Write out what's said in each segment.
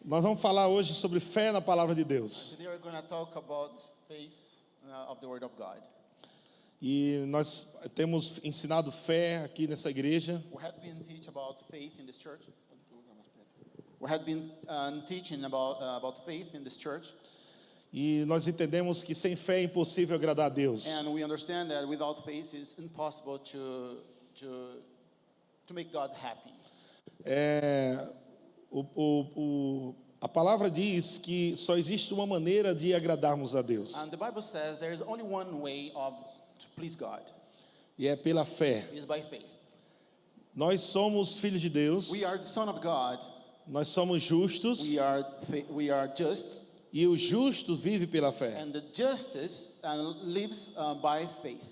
Nós vamos falar hoje sobre fé na palavra de Deus. Today we're going to talk about faith of the Word of God. E nós temos ensinado fé aqui nessa igreja. We have been teaching about faith in this church. We have been teaching about faith in this church. E nós entendemos que sem fé é impossível agradar a Deus. And we understand that without faith it's impossible to make God happy. A palavra diz que só existe uma maneira de agradarmos a Deus. And the Bible says there is only one way to please God. E é pela fé. It is by faith. Nós somos filhos de Deus. We are the son of God. Nós somos justos. We are just. E o justo vive pela fé. And the justice lives by faith.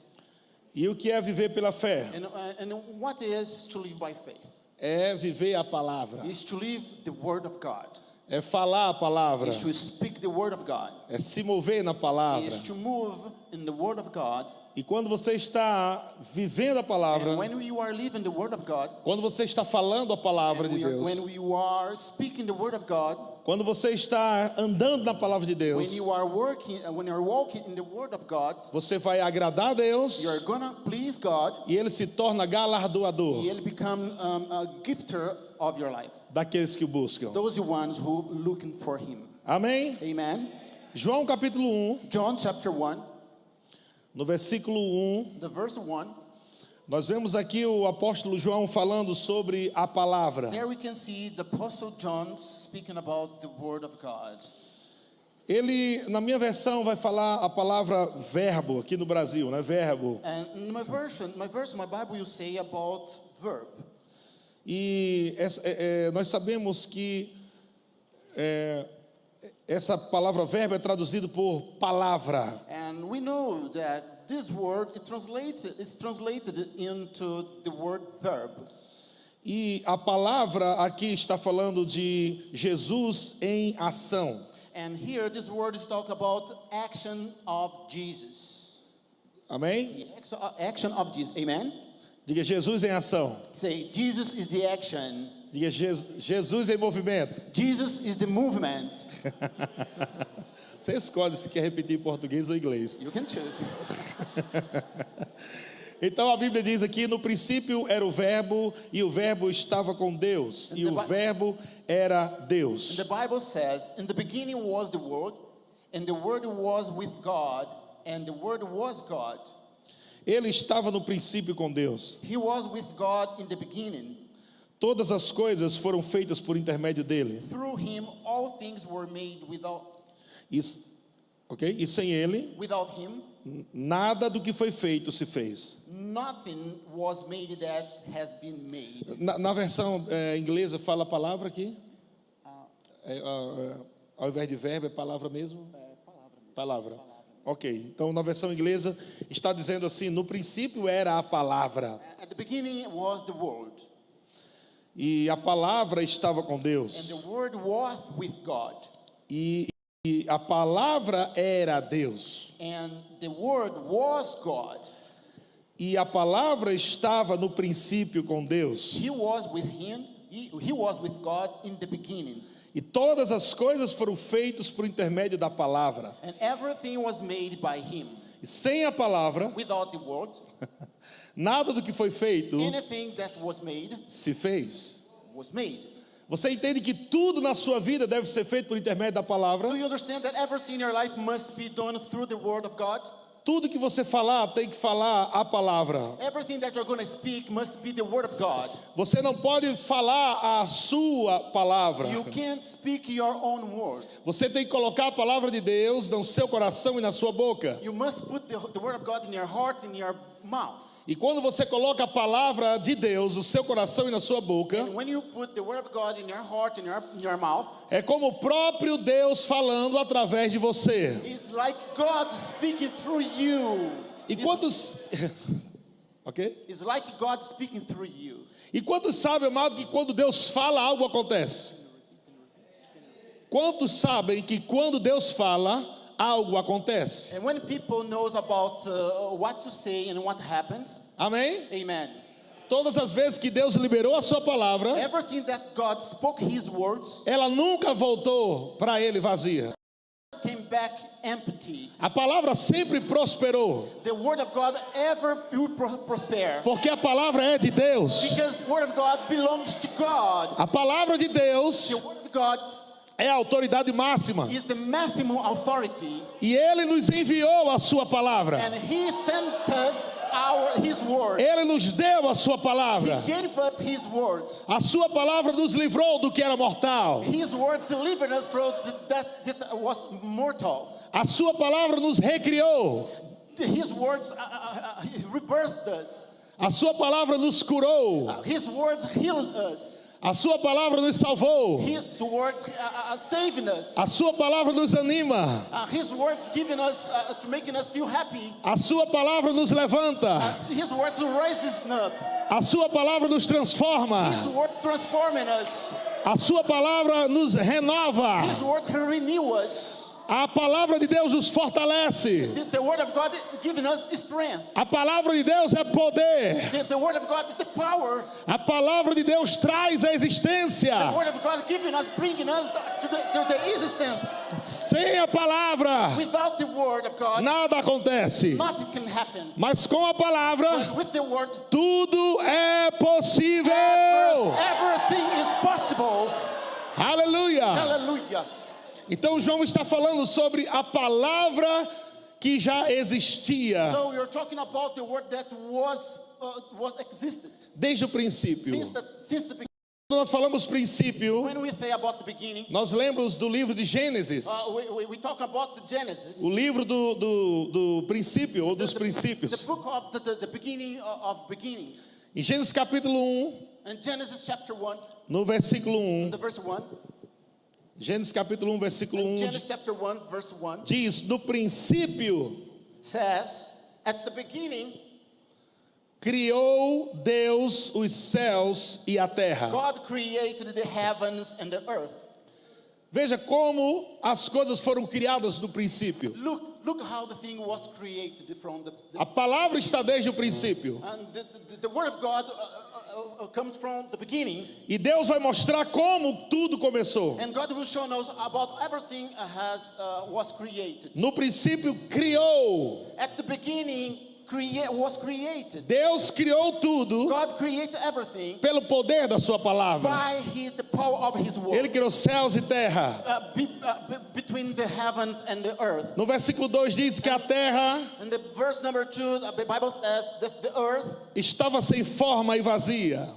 E o que é viver pela fé? And what is to live by faith? É viver a palavra. Is to live the word of God. É falar a palavra. Is to speak the word of God. É se mover na palavra. Is to move in the word of God. E quando você está vivendo a palavra, And when you are living the word of God, quando você está falando a palavra de Deus, when you are speaking the word of God, quando você está andando na palavra de Deus, when you are walking in the word of God, você vai agradar a Deus. You are gonna please God. E ele se torna galardoador. He will become a gifter of your life. Daqueles que o buscam. Those ones who looking for him. Amém? Amen. João capítulo 1. John chapter 1. No versículo 1. The verse 1. Nós vemos aqui o apóstolo João falando sobre a palavra. There we can see the apostle John speaking about the word of God. Ele, na minha versão, vai falar a palavra verbo aqui no Brasil, né? Verbo. And in my Bible you say about verb. E nós sabemos que essa palavra verbo é traduzido por palavra. And we know that this word is translated into the word verb. E a palavra aqui está falando de Jesus em ação. And here this word is talking about action of Jesus. Amém? The action of Jesus. Amen. Diga Jesus em ação. Say Jesus is the action. Diga Jesus em movimento. Jesus is the movement. Você escolhe se quer repetir em português ou inglês. You can choose. Então a Bíblia diz aqui: no princípio era o verbo, e o verbo estava com Deus, e o verbo era Deus. And the Bible says, in the beginning was the Word, and the Word was with God, and the Word was God. Ele estava no princípio com Deus. He was with God in the beginning. Todas as coisas foram feitas por intermédio dele. Through him all things were made. E sem ele, Without him, nada do que foi feito se fez. nothing was made that has been made. Na versão inglesa fala a palavra aqui? Ao invés de verbo é palavra mesmo? Palavra. Ok, então na versão inglesa está dizendo assim: no princípio era a palavra. At the beginning was the Word. E a palavra estava com Deus. And the Word was with God. E a palavra era Deus. And the Word was God. E a palavra estava no princípio com Deus. He was with him. He was with God in the beginning. E todas as coisas foram feitas por intermédio da palavra. And everything was made by him. E sem a palavra, Without the Word, nada do que foi feito anything that was made se fez. was made. Você entende que tudo na sua vida deve ser feito por intermédio da palavra? Do you understand that everything in your life must be done through the Word of God? Tudo que você falar tem que falar a palavra. Everything that you're going to speak must be the Word of God. Você não pode falar a sua palavra. You can't speak your own word. Você tem que colocar a palavra de Deus no seu coração e na sua boca. You must put the Word of God in your heart, in your mouth. E quando você coloca a palavra de Deus no seu coração e na sua boca, And when you put the Word of God in your heart, in your mouth, é como o próprio Deus falando através de você. it's like God speaking through you. E quantos ok? It's like God speaking through you. E quantos sabem, amado, que quando Deus fala, algo acontece? Quantos sabem que quando Deus fala, algo acontece? And when people knows about what to say and what happens, Amém? amen. Todas as vezes que Deus liberou a sua palavra, ever since that God spoke His words, ela nunca voltou para ele vazia. came back empty. A palavra sempre prosperou, The word of God ever will prosper. porque a palavra é de Deus. Because the word of God belongs to God. A palavra de Deus The word of God é a autoridade máxima. is the maximum authority. E Ele nos enviou a sua palavra. And He sent us His words. Ele nos deu a sua He palavra. gave us His words. A sua palavra nos livrou do que era mortal. His word delivered us from that was mortal. A sua palavra nos recriou. His words rebirthed us. A sua palavra nos curou. His words healed us. A sua palavra nos salvou. His words saving us. A sua palavra nos anima. His words giving us, making us feel happy. A sua palavra nos levanta. His words raises us up. A sua palavra nos transforma. His word transforming us. A sua palavra nos renova. His word can renew us. A palavra de Deus nos fortalece. The word of God giving us strength. A palavra de Deus é poder. The word of God is the power. A palavra de Deus traz a existência. The word of God giving us, bringing us to the existence. Sem a palavra, Without the word of God, nada acontece. nothing can happen. Mas com a palavra, But with the word, tudo é possível. everything is possible. Aleluia. Hallelujah. Então João está falando sobre a palavra que já existia So you're talking about the word that was existed desde o princípio. since the beginning. Quando nós falamos princípio, When we say about the beginning, nós lembramos do livro de Gênesis, we talk about the Genesis, o livro do princípio ou dos the princípios. book of the beginning of beginnings. Em Gênesis capítulo 1, In Genesis chapter 1, no versículo 1, the verse 1. Gênesis capítulo 1, versículo 1, Genesis chapter 1, verse 1 diz: no princípio says, at the beginning, criou Deus os céus e a terra. God created the heavens and the earth. Veja como as coisas foram criadas no princípio. Look how the thing was created from A palavra está desde o princípio. and the word of God comes from the beginning, E Deus vai mostrar como tudo começou. and God will show us about everything was created. No princípio criou. At the beginning, was created. Deus criou tudo God created everything pelo poder da sua palavra. by the power of His word. Ele criou céus e terra. Between the heavens and the earth. No versículo 2 diz que a terra And the verse number 2, the Bible says that the earth estava sem forma e vazia,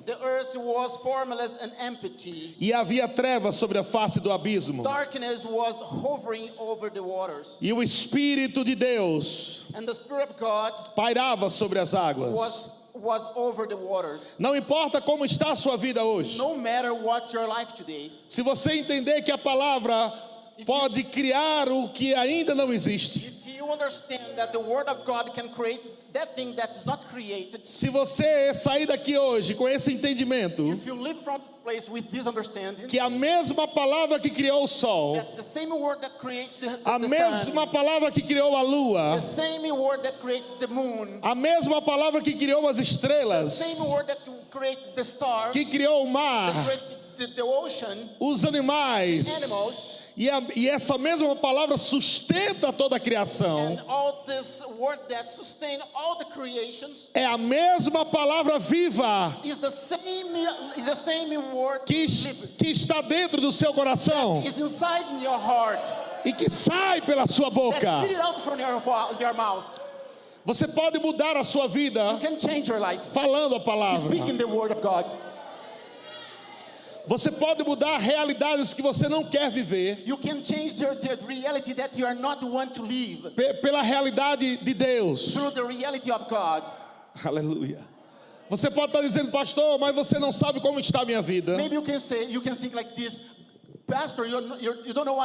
was formless and empty. e havia trevas sobre a face do abismo. Darkness was hovering over the waters. E o Espírito de Deus And the Spirit of God pairava sobre as águas. was over the waters. Não importa como está a sua vida hoje. No matter what's your life today, Se você entender que a palavra pode criar o que ainda não existe. if you understand that the Word of God can create that thing that is not created, Se você sair daqui hoje com esse entendimento, if you live from this place with this understanding, que a mesma palavra que criou o sol, that the same Word that created a the sun, mesma palavra que criou a lua, the same Word that created the moon, a mesma palavra que criou as the estrelas, same Word that created the stars, que criou o mar, that created the ocean, os animais, animals, e essa mesma palavra sustenta toda a criação. and all this Word that sustain all the creations É a mesma palavra viva is the same Word que está dentro do seu coração is inside in your heart. e que sai pela sua That boca. spit it out from your mouth. Você pode mudar a sua vida You can change your life. falando a palavra. Speaking the Word of God. Você pode mudar realidades que você não quer viver You can change the reality that you are not want to live pela realidade de Deus. through the reality of God. Aleluia. Você pode estar dizendo, pastor, mas você não sabe como está a minha vida. Maybe you can think like this, Pastor, you don't know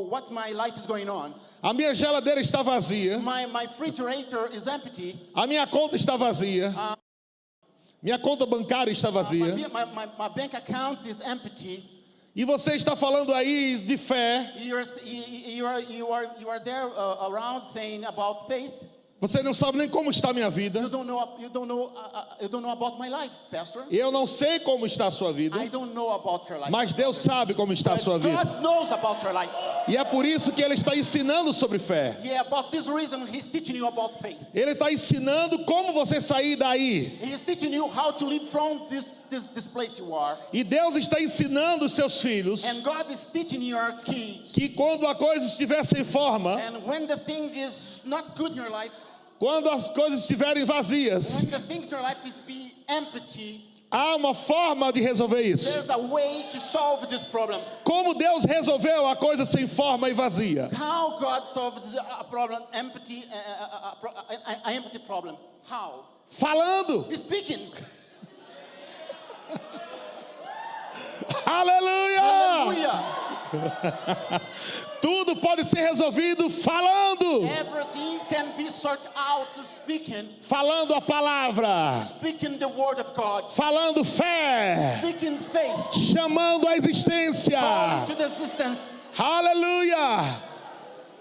what's my life is going on. A minha geladeira está vazia. My refrigerator is empty. A minha conta está vazia. Minha conta bancária está vazia. My bank account is empty. E você está falando aí de fé. You are there around saying about faith. Você não sabe nem como está a minha vida. You don't know about my life, Pastor. Eu não sei como está a sua vida, I don't know about your life. mas Deus sabe como está a sua vida. God knows about your life. E é por isso que Ele está ensinando sobre fé. Yeah, about this reason He's teaching you about faith. Ele está ensinando como você sair daí. He's teaching you how to live from this place you are. E Deus está ensinando os seus filhos And God is teaching your kids. que quando a coisa estiver sem forma, And when the thing is not good in your life, quando as coisas estiverem vazias, when the things in your life is be empty, há uma forma de resolver isso. there's a way to solve this problem. Como Deus resolveu a coisa sem forma e vazia? How God solved a problem, an empty problem. How? Falando. Speaking. Aleluia! Hallelujah. Tudo pode ser resolvido falando. Everything can be sorted out speaking. Falando a palavra. Speaking the word of God. Falando fé. Speaking faith. Chamando a existência. Calling to the existence. Aleluia!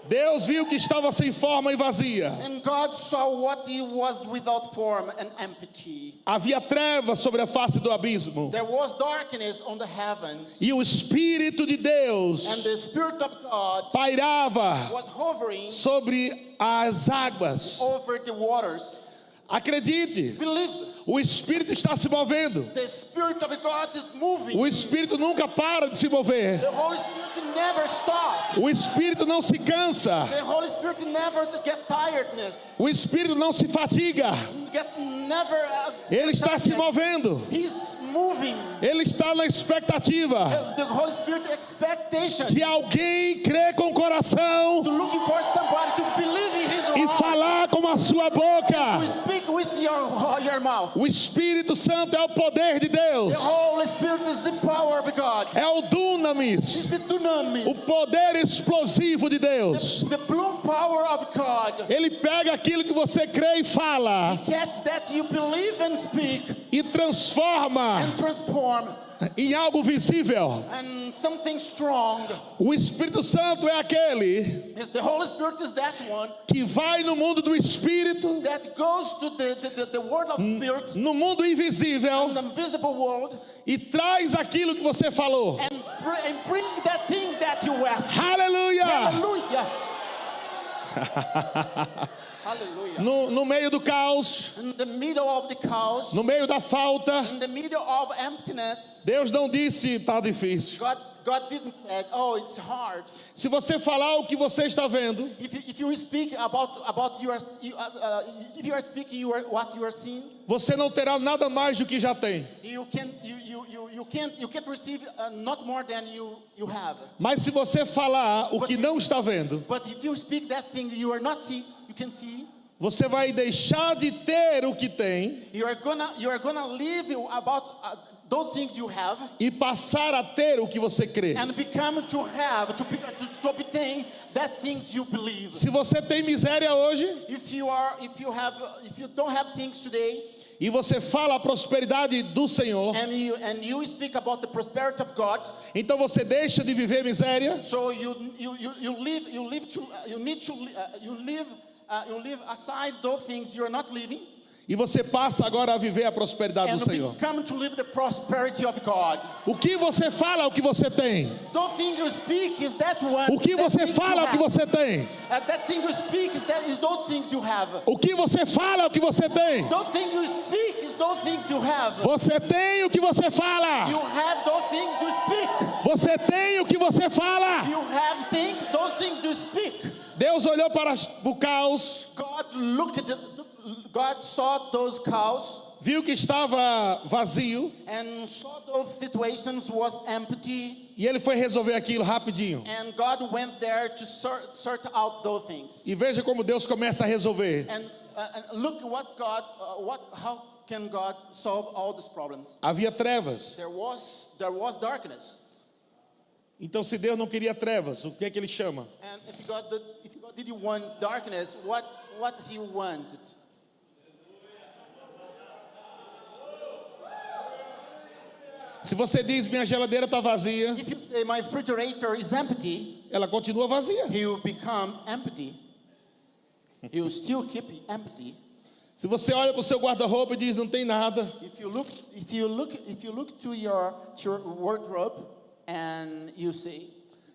Deus viu que estava sem forma e vazia. And God saw what he was without form and empty. Havia trevas sobre a face do abismo. There was darkness on the heavens. E o Espírito de Deus And the Spirit of God pairava was hovering sobre as águas. over the waters. Acredite, Believe, o Espírito está se movendo. the Spirit of God is moving. O Espírito nunca para de se mover. The Holy Spirit never stops. O Espírito não se cansa. The Holy Spirit never get tiredness. O Espírito não se fatiga. Never. Ele está se tiredness. movendo. He's moving. Ele está na expectativa The Holy Spirit expectation. de alguém crer com o coração To looking for somebody to believe in His e heart. falar com a sua boca. To speak with your mouth. O Espírito Santo é o poder de Deus. The Holy Spirit is the power of God. É o It's dunamis, the dunamis. o poder explosivo de Deus. The bloom power of God. Ele pega aquilo que você crê e fala He gets that you believe and speak e transforma and transform em algo visível. and something strong. O Espírito Santo é aquele Is the Holy Spirit is that one que vai no mundo do Espírito, that goes to the world of spirit, no mundo invisível, the invisible world, e traz aquilo que você falou. and bring that thing that you ask. Aleluia! Hallelujah. Hallelujah. No meio do caos, In the middle of the chaos, no meio da falta, in the middle of emptiness, Deus não disse tá difícil. God didn't say, oh, it's hard. Se você falar o que você está vendo, If you speak about your, if you are speaking what you are seeing, você não terá nada mais do que já tem. you can't receive not more than you have. Mas se você falar o que não está vendo, But if you speak that thing you are not see, you can see. você vai deixar de ter o que tem You are gonna live about those things you have e passar a ter o que você crê. and become to have to obtain that things you believe. Se você tem miséria hoje If you don't have things today e você fala a prosperidade do Senhor, and you speak about the prosperity of God, então você deixa de viver miséria so you live aside those things you are not living. e você passa agora a viver a prosperidade do And Senhor. come to live the prosperity of God. O que você fala é o que você tem. Don't think you speak is that one. O que that você thing fala é you o que have. você tem. That thing you speak is those things you have. O que você fala é o que você tem. Don't think you speak is those things you have. Você tem o que você fala. You have those things you speak. Você tem o que você fala. You have things, those things you speak. Deus olhou para o caos, God saw those cows viu que estava vazio and saw those situations was empty. e ele foi resolver aquilo rapidinho. And God went there to sort out those things. E veja como Deus começa a resolver. And look what how can God solve all these problems? Havia trevas. There was darkness. Então, se Deus não queria trevas, o que é que ele chama? And if God did want darkness, what he wanted? Se você diz minha geladeira está vazia, If you say my refrigerator is empty, ela continua vazia. he will become empty. he will still keep it empty. Se você olha para o seu guarda-roupa e diz não tem nada, If you look to your wardrobe and you say,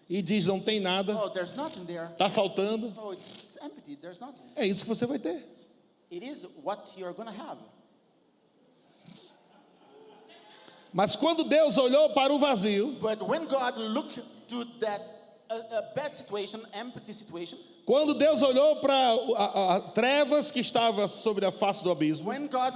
e diz não tem nada, oh, there's nothing there. está faltando, Oh, it's empty. There's nothing. é isso que você vai ter. It is what you're gonna have. Mas quando Deus olhou para o vazio, But when God looked to that bad situation, empty situation, quando Deus olhou para a trevas que estava sobre a face do abismo, when God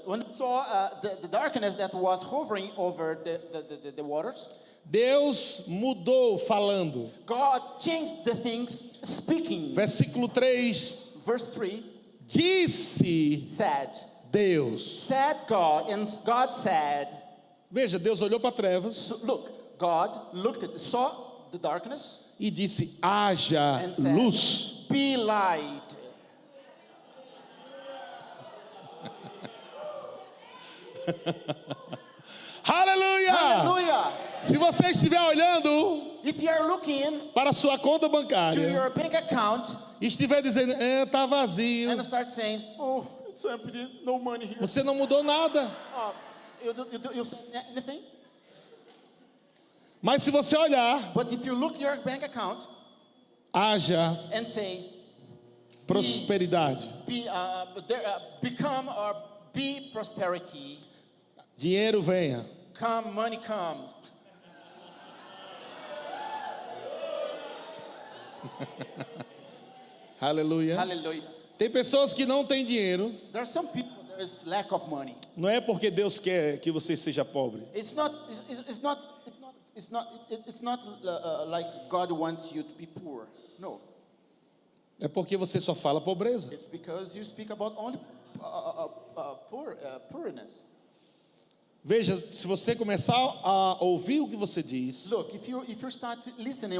when saw the darkness that was hovering over the waters, Deus mudou falando. God changed the things speaking. Versículo 3, Verse 3 disse said God, and God said, veja, Deus olhou para trevas so, look, God saw the darkness e disse, haja and said, luz. be light. Aleluia! Hallelujah. Se você estiver olhando If you are looking para a sua conta to bancária your bank account e estiver dizendo, tá vazio, and start saying, oh, it's empty, no money here. você não mudou nada. You say anything? Mas se você olhar, But if you look your bank account haja and say, prosperidade. become or be prosperity, Dinheiro venha. come, money come. Aleluia. Hallelujah. Tem pessoas que não têm dinheiro. There are some people, there is lack of money. Não é porque Deus quer que você seja pobre. It's not like God wants you to be poor. No, É porque você só fala pobreza. it's because you speak about only poorness. Veja, se você começar a ouvir o que você diz, Look, if you start listening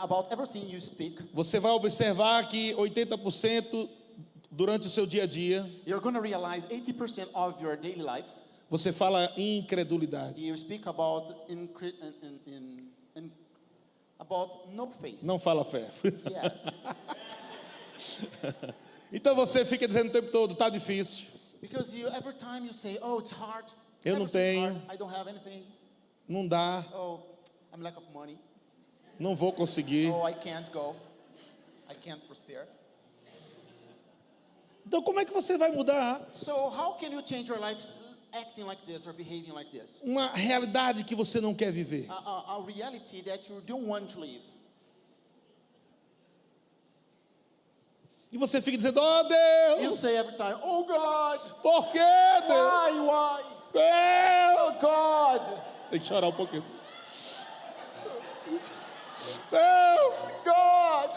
about everything you speak, você vai observar que 80% durante o seu dia a dia, you're going to realize 80% of your daily life, você fala incredulidade. you speak about about no faith. Não fala fé. Yes. Então você fica dizendo o tempo todo, tá difícil, Because every time you say, oh, it's hard. Eu não Everything's tenho. hard, I don't have anything. não dá, Oh, I'm lack of money. não vou conseguir. Oh, I can't go. I can't prosper. Então como é que você vai mudar So how can you change your life acting like this or behaving like this? uma realidade que você não quer viver? A reality that you don't want to live. E você fica dizendo, oh Deus, You say every time, oh God, por que Deus? why? Deus! Oh God, Tem que chorar um pouquinho. Deus! God.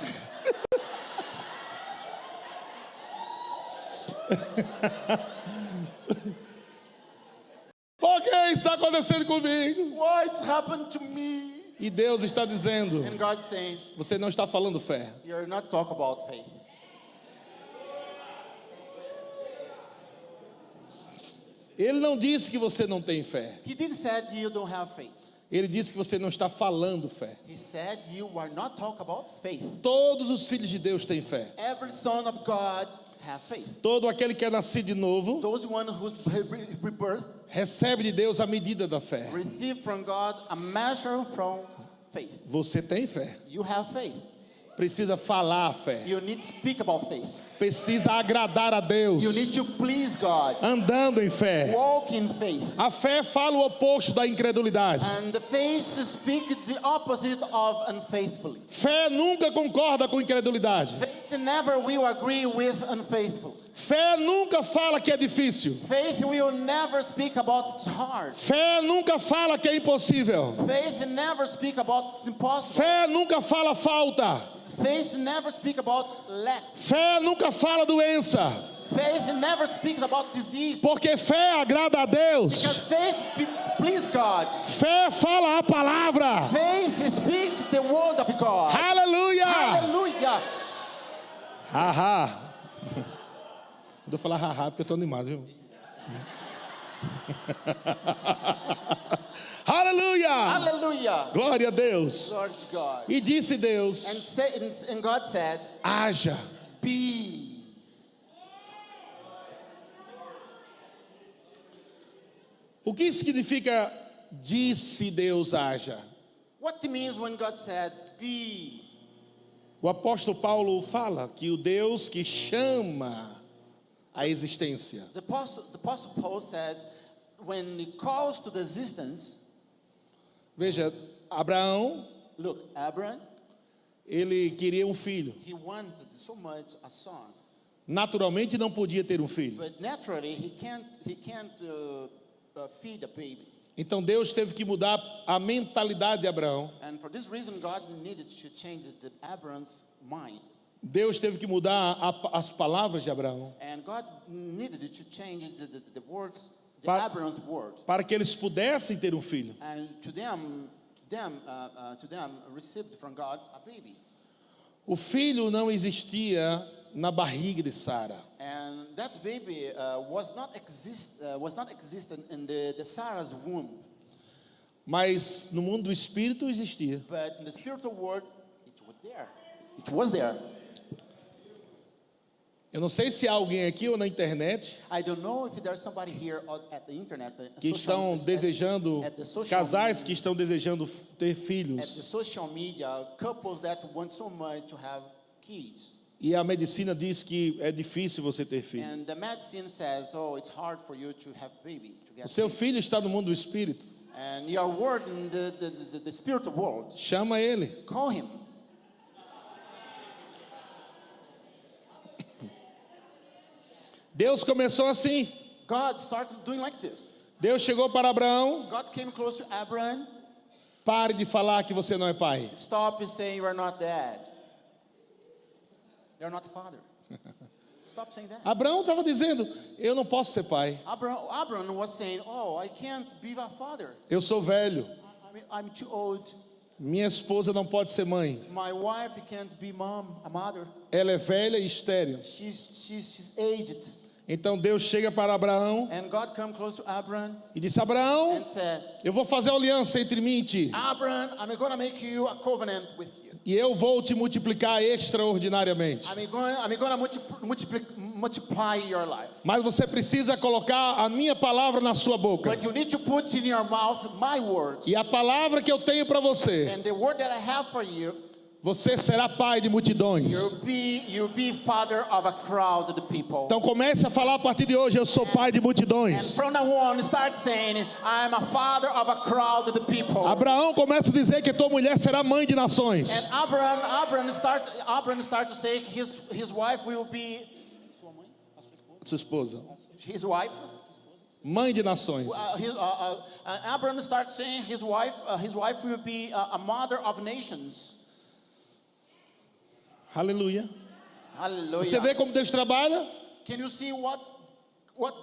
Por que isso está acontecendo comigo? Why it's happened to me? E Deus está dizendo, And God's saying, você não está falando fé. you're not talking about faith. Ele não disse que você não tem fé. He didn't say you don't have faith. Ele disse que você não está falando fé. He said you are not talking about faith. Todos os filhos de Deus têm fé. Every son of God have faith. Todo aquele que é nascido de novo Those one who's rebirth recebe de Deus a medida da fé. receive from God a measure from faith. Você tem fé. You have faith. Precisa falar a fé. You need to speak about faith. Precisa agradar a Deus. You need to please God. Andando em fé. Walk in faith. A fé fala o oposto da incredulidade. And the faith speak the opposite of unfaithfully. Fé nunca concorda com incredulidade. Faith never will agree with unfaithful. Fé nunca fala que é difícil. Faith will never speak about it's hard. Fé nunca fala que é impossível. Faith never speak about it's impossible. Fé nunca fala falta. Faith never speak about lack. Fé nunca fala doença. Faith never speaks about disease. Porque fé agrada a Deus. Because faith please God. Fé fala a palavra. Faith speaks the word of God. Aleluia. Hallelujah. Haha. Não vou falar haha porque eu estou animado, viu? Aleluia. Hallelujah. Glória a Deus. Lord God. E disse Deus, And God said, haja. be be. O que significa disse Deus haja? What it means when God said, be. O apóstolo Paulo fala que o Deus que chama a existência. The Apostle Paul says, when he calls to the existence, Veja, Abraão, look, Abraham, ele queria um filho. he wanted so much a son. Naturalmente não podia ter um filho. But naturally, he can't feed a baby. Então Deus teve que mudar a mentalidade de Abraão. And for this reason, God needed to change Abraham's mind. Deus teve que mudar as palavras de Abraão And God needed to change the words, Pa- Abraham's words. para que eles pudessem ter um filho. And to them received from God a baby. O filho não existia na barriga de Sara. And that baby was not existent in the Sarah's womb. Mas no mundo do espírito existia. But in the spiritual world, it was there. It was there. Eu não sei se há alguém aqui ou na internet I don't know if there's somebody here at the internet, que estão desejando, at the social casais que estão desejando ter at the filhos. social media, couples that want so much to have kids. E a medicina diz que é difícil você ter filho. And the medicine says, oh, it's hard for you to have baby, to get O seu baby. filho está no mundo do espírito. And your word in the spiritual world, Chama ele. call him. Deus começou assim. God started doing like this. Deus chegou para Abraão. God came close to Abraham. Pare de falar que você não é pai. Stop saying you are not dad. You're not the father. Stop saying that. Abraão estava dizendo, eu não posso ser pai. Abraham was saying, oh, I can't be a father. Eu sou velho. I'm too old. Minha esposa não pode ser mãe. My wife can't be a mother. Ela é velha e estéril. She's aged. Então Deus chega para Abraão And God come close to Abraham e disse, Abraão, and says, eu vou fazer aliança entre mim e ti. Abraham, I'm going to make you a covenant with you. E eu vou te multiplicar extraordinariamente. I'm going to multiply your life. Mas você precisa colocar a minha palavra na sua boca. But you need to put in your mouth my words. E a palavra que eu tenho para você, And the word that I have for you, você será pai de multidões. you'll be father of a crowd of people. Então comece a falar a partir de hoje, eu sou pai de And multidões. from now on, start saying, I'm a father of a crowd of people. Abraão começa a dizer que tua mulher será mãe de nações. And Abraham start to say his wife will be Sua esposa, his wife. mãe de nações. Abraham starts saying his wife will be a mother of nations. Aleluia. Hallelujah. Você vê como Deus trabalha? Can you see what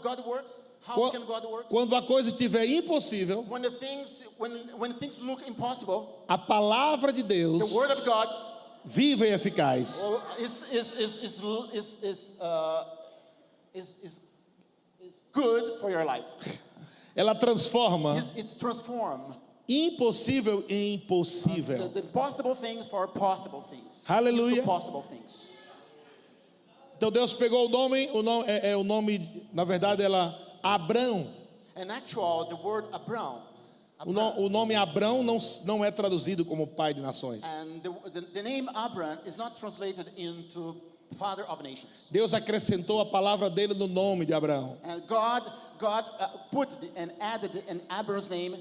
God works? How Qu- can God work? Quando a coisa estiver impossível, When things look impossible, a palavra de Deus, the word of God viva e eficaz, is good for your life. ela transforma It transforms impossível em possível. the impossible things for possible things. Aleluia. Into possible things. Então Deus pegou o nome, na verdade, ela Abrão. And actually, the word Abraham, O nome Abrão não é traduzido como pai de nações. and the name Abraham is not translated into father of nations. Deus acrescentou a palavra dele no nome de Abraão. And God put and added in Abraham's name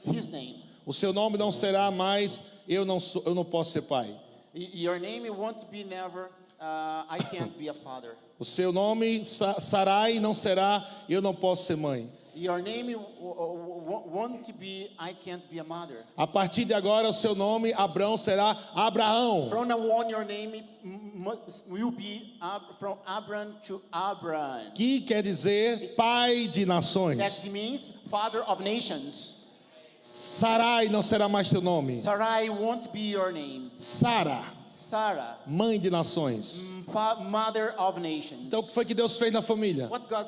his name. O seu nome não será mais eu não posso ser pai. Your name won't be never. I can't be a father. O seu nome Sarai não será eu não posso ser mãe. Your name won't be I can't be a mother. A partir de agora o seu nome Abrão será Abraão. From now on, your name will be from Abraham to Abraham. Que quer dizer pai de nações. That means father of nations. Sarai não será mais teu nome. Sarai won't be your name. Sara, Sarah, mãe de nações. mother of nations. Então o que foi que Deus fez na família? What God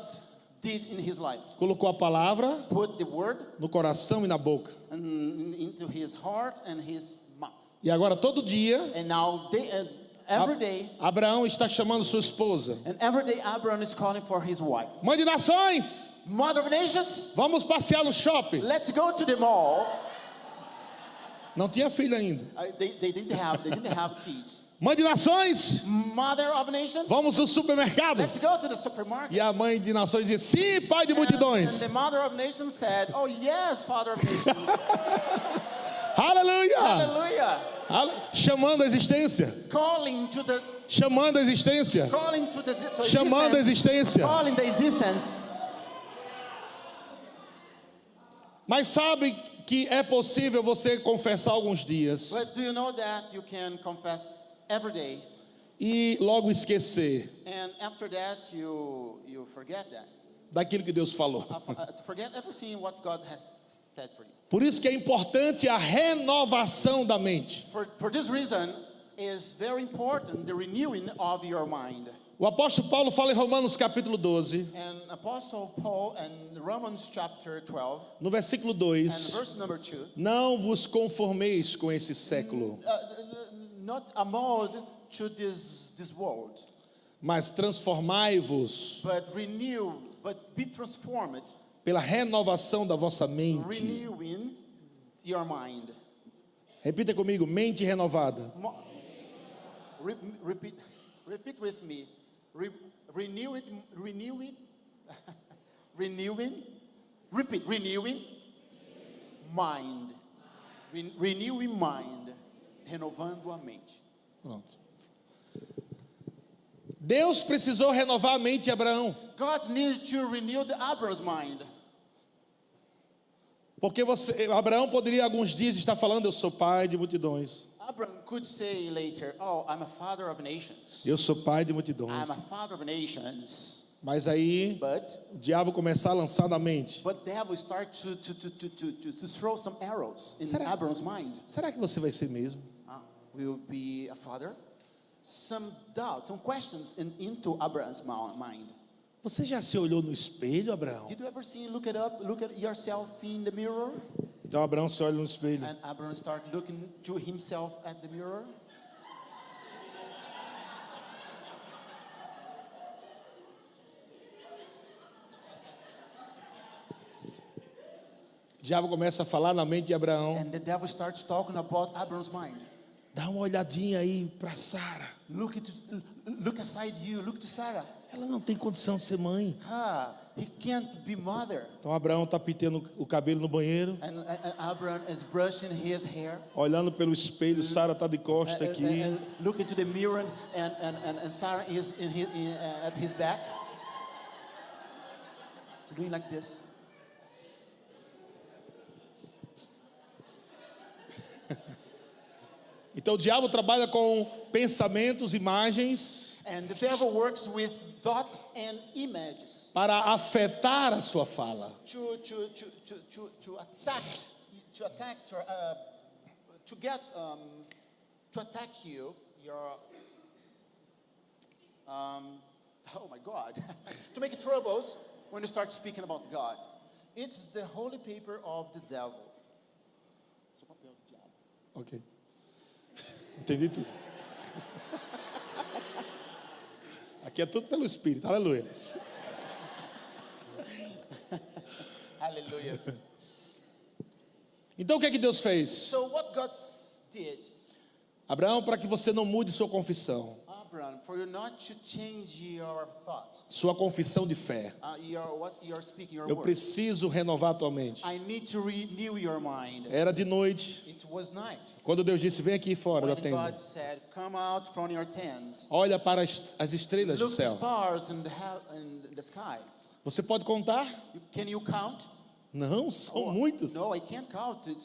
did in his life? Colocou a palavra Put the word no coração e na boca. into his heart and his mouth. E agora todo dia And now every day, Abraão está chamando sua esposa. and every day Abraham is calling for his wife. Mãe de nações, Mother of nations, vamos passear no shopping. let's go to the mall. Não tinha filho ainda. They didn't have kids. Mãe de nações, Mother of nations, vamos no supermercado. let's go to the supermarket. E a mãe de nações disse: sim, pai de And multidões. the mother of nations said, oh yes, father of nations. Aleluia! Hallelujah. Chamando a existência. Calling to the Chamando a existência. calling to the to Chamando a existence. existência. Calling the existence. Mas sabe que é possível você confessar alguns dias But do you know that you can confess every day, e logo esquecer and after that you forget that. daquilo que Deus falou. Forget everything what God has said for you. Por isso que é importante a renovação da mente. For this reason, is very important the renewing of your mind. O apóstolo Paulo fala em Romanos capítulo 12, And Apostle Paul in Romans chapter 12 no versículo and 2, verse number 2, não vos conformeis com esse século, not a mode to this world, mas transformai-vos but be transformed, pela renovação da vossa mente. renewing your mind. Repita comigo, mente renovada. Repeat with me. Renewing. Repeat. Renewing mind. Renewing mind. Renovando a mente. Pronto. Deus precisou renovar a mente de Abraão. God needs to renew the Abraham's mind. Porque Abraão poderia alguns dias estar falando, eu sou pai de multidões. Abraham could say later, oh, I'm a father of nations. Eu sou pai de multidões. I'm a father of nations. Mas aí But o diabo começar a lançar na mente. devil start to throw some arrows in Será? Abraham's mind. Será que você vai ser mesmo? Will be a father? Some doubt, some questions into Abraham's mind. Você já se olhou no espelho, Abraão? Did you ever look at yourself in the mirror? Então Abraão se olha no espelho. And Abraham start looking to himself at the mirror. O diabo começa a falar na mente de Abraão. And the devil starts talking about Abraham's mind. Dá uma olhadinha aí para Sara. Look aside you, look to Sarah. Ela não tem condição de ser mãe. He can't be mother. Então Abraão está pintando o cabelo no banheiro. And Abraham is brushing his hair. Olhando pelo espelho, Sara está de costa aqui. And looking to the mirror, and Sarah is at his back, doing like this. Então o diabo trabalha com pensamentos, imagens, And the devil works with thoughts and images para afetar a sua fala. to attack you. Oh my God, to make troubles when you start speaking about God. It's the holy paper of the devil. Ok. Entendi tudo. Aqui é tudo pelo Espírito, aleluia. Hallelujah. Então o que é que Deus fez? So what God did, Abraão, para que você não mude sua confissão, Abraham, for you not to change your thoughts, sua confissão de fé. what you're speaking, your Eu words. preciso renovar a tua mente. I need to renew your mind. Era de noite, It was night. quando Deus disse, vem aqui fora da When tenda. God said, come out from your tent. Olha para as estrelas do Look the céu. stars in the sky. Você pode contar? Can you count? Não, são muitas. No, I can't count.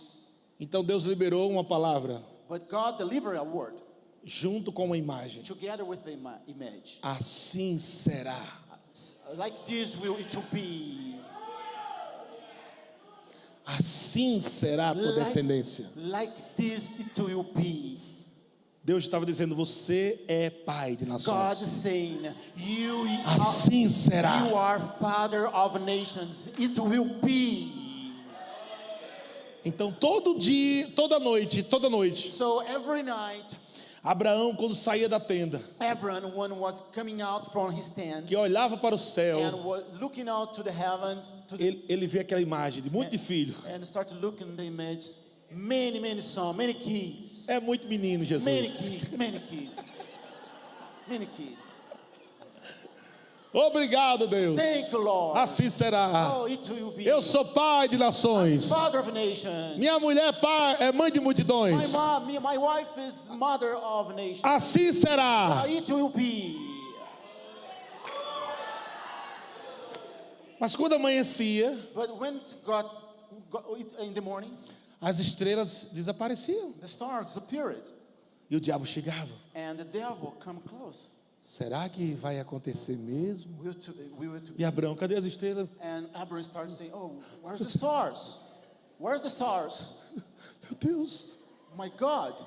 Então Deus liberou uma palavra But God delivered a word junto com uma imagem. together with the image. Assim será. Like this it will be. Assim será a tua descendência. Like this it will be. Deus estava dizendo, você é pai de God nações. saying, Assim será. you are father of nations. It will be. Então todo dia, toda noite, So every night, Abraão, quando saía da tenda, Abraham, when was coming out from his tent que olhava para o céu, and was looking out to the heavens, ele vê aquela imagem de muito de filho. and started looking at the image, many sons, many kids, É muito menino, Jesus. many kids, many kids. Obrigado, Deus. Thank you, Lord. Assim será. Oh, it will be. Eu sou pai de nações. Father of nations. Minha mulher é mãe de multidões. My wife is mother of nations. Assim será. It will be. Mas quando amanhecia, But when God in the morning, as estrelas desapareciam. the stars appeared, E o diabo chegava. and the devil come close. Será que vai acontecer mesmo? We were to E Abraão, cadê as estrelas? And Abraham started saying, "Oh, where's the stars? Where's the stars? Meu Deus. My God!"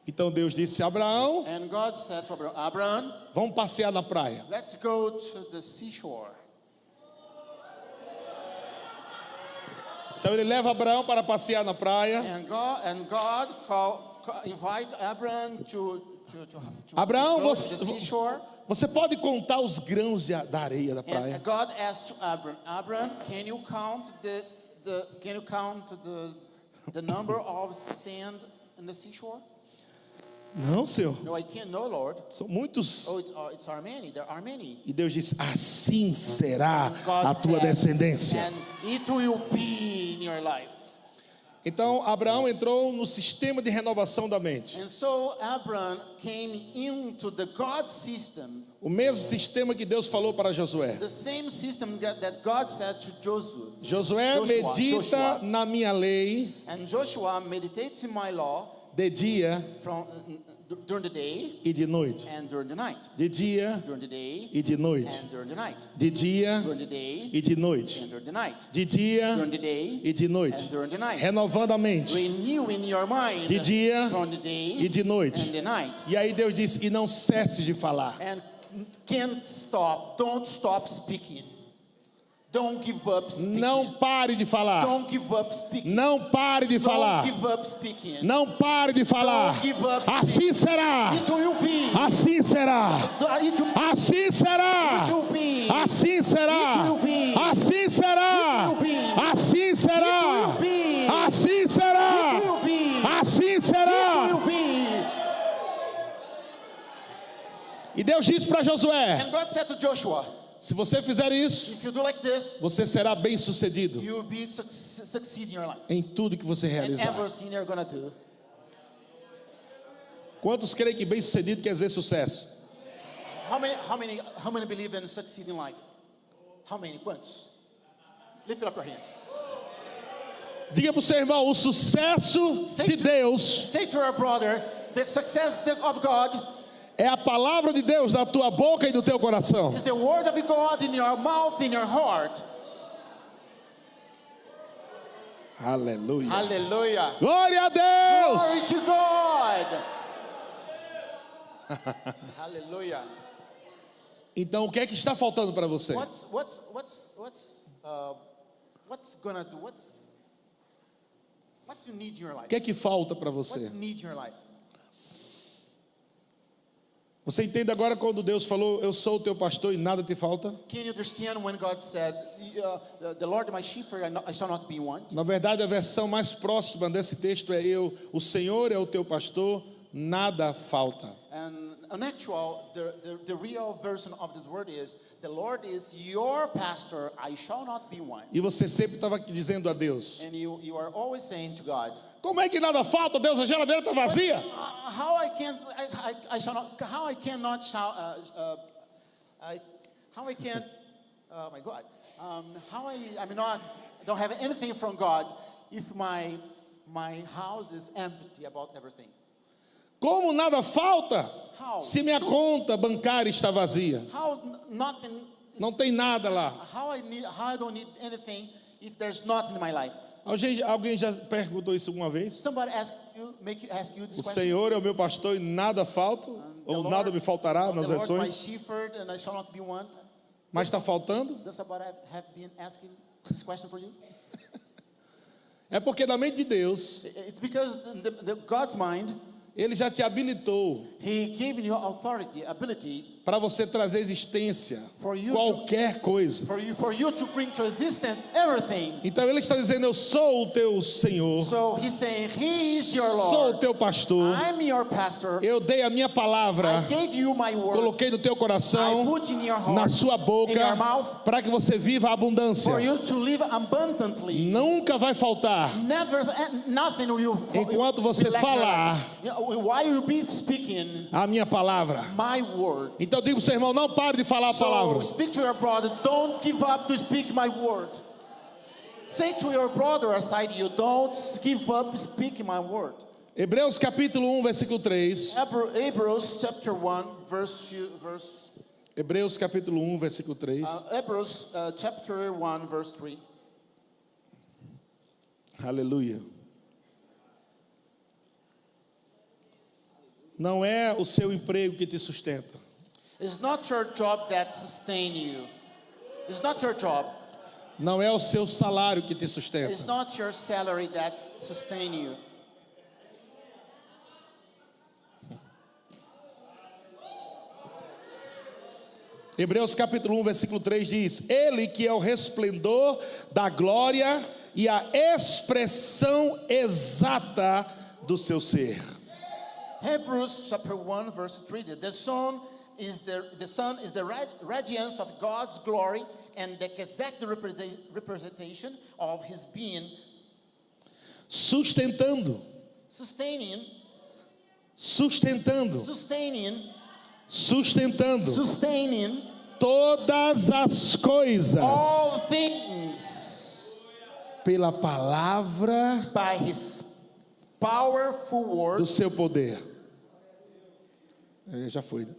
Então Deus disse a Abraão, And God said to Abraham, vamos passear na praia. "Let's go to the seashore." Então ele leva Abraão para passear na praia. And God invite Abraham to Abraão, go to the seashore. você pode contar os grãos da areia da praia? And God asked to Abraham, can you count the number of sand in the seashore? Não, Senhor. No, I can't. No, Lord. São muitos. Oh, it's are many. There are many. E Deus disse, assim será God a tua said, descendência. And it will be in your life. Então Abraão entrou no sistema de renovação da mente. And so Abraham came into the God system. O mesmo sistema que Deus falou para Josué. The same system that God said to Josué medita na minha lei. And Joshua meditates in my law. De dia During the day e de noite. and during the night. De dia During the day e de noite. and during the night. De dia During the day e de noite. and during the night. De dia During the day e de noite. and during the night. Renovando a mente. Renewing your mind De dia from the day e de noite. and the night. E aí Deus disse, e não cesse de falar. And can't stop. Don't stop speaking. Don't give up speaking. Não pare de falar. Don't give up speaking. Não pare de falar. Don't give up speaking. Não pare de falar. Don't give up Assim será. It will be. Assim será. It will, Assim será. it will be. Assim será. It will be. Assim será. It will be. Assim será. It will be. Assim será. It will be. Assim será. It will be. E Deus disse para Josué, And God said to Joshua, se você fizer isso, if you do like this, você será bem sucedido you will be succeed in your life. em tudo que você And realizar. everything you're gonna do. Quantos creem que bem sucedido quer dizer sucesso? How many believe in succeed in life? How many? Quantos? Lift up your hands. Diga para o seu irmão, o sucesso de Deus Say to our brother, the success of God é a palavra de Deus na tua boca e no teu coração. is the word of God in your mouth, in your heart. Aleluia. Hallelujah. Glória a Deus. Glory to God. Hallelujah. Então o que é que está faltando para você? What's gonna do? What you need in your life? O que é que falta para What's você? need in your life? Você entende agora quando Deus falou, eu sou o teu pastor e nada te falta? Can you understand when God said, "The Lord is my shepherd; I shall not be want"? Na verdade, a versão mais próxima desse texto é o Senhor é o teu pastor, nada falta. And in actual, the real version of this word is, "The Lord is your pastor; I shall not be want." E você sempre estava dizendo a Deus, And you are always saying to God, como é que nada falta, Deus, a geladeira está vazia? how I cannot shout, how I can't, oh my God, don't have anything from God if my house is empty about everything. Como nada falta How? se minha conta bancária está vazia? How nothing, Não tem nada lá. how I don't need anything if there's nothing in my life. Alguém já perguntou isso alguma vez? Somebody ask you this O question. Senhor é o meu pastor e nada falta? Ou nada me faltará nas The Lord my versões? shepherd and I shall not be one. Mas está faltando? Does somebody have been asking this question for you? É porque na mente de Deus, It's because God's mind, Ele já te habilitou He gave you authority, ability para você trazer à existência For you qualquer coisa. for you to bring to existence everything. Então Ele está dizendo, eu sou o teu Senhor, So He's saying, He is your sou o Lord. teu pastor, I'm your pastor. eu dei a minha palavra, I gave you my word. coloquei no teu I coração, put in your heart, na sua in your boca, mouth, para que você viva a abundância. for you to live abundantly. Nunca vai faltar. Never, nothing will Enquanto você will lack falar your life. While you be speaking a minha palavra. my word. Então diga para o seu irmão, não pare de falar a palavra. So speak to your brother, don't give up to speak my word. Say to your brother aside you, don't give up speaking my word. Hebreus capítulo 1, versículo 3. Hebrews chapter 1 verse Hebreus capítulo 1, versículo 3. Hebrews chapter 1 verse 3. Aleluia. Não é o seu emprego que te sustenta. It's not your job that sustain you. It's not your job. Não é o seu salário que te It's sustenta. not your salary that sustain you. Hebreus capítulo 1, versículo 3 diz: Ele que é o resplendor da glória e a expressão exata do seu ser. Hebrews chapter 1 verse 3. The sun is the radiance of God's glory and the exact representation of his being, Sustentando, sustaining todas as coisas all things pela palavra by his powerful do word. seu poder. Já foi, né?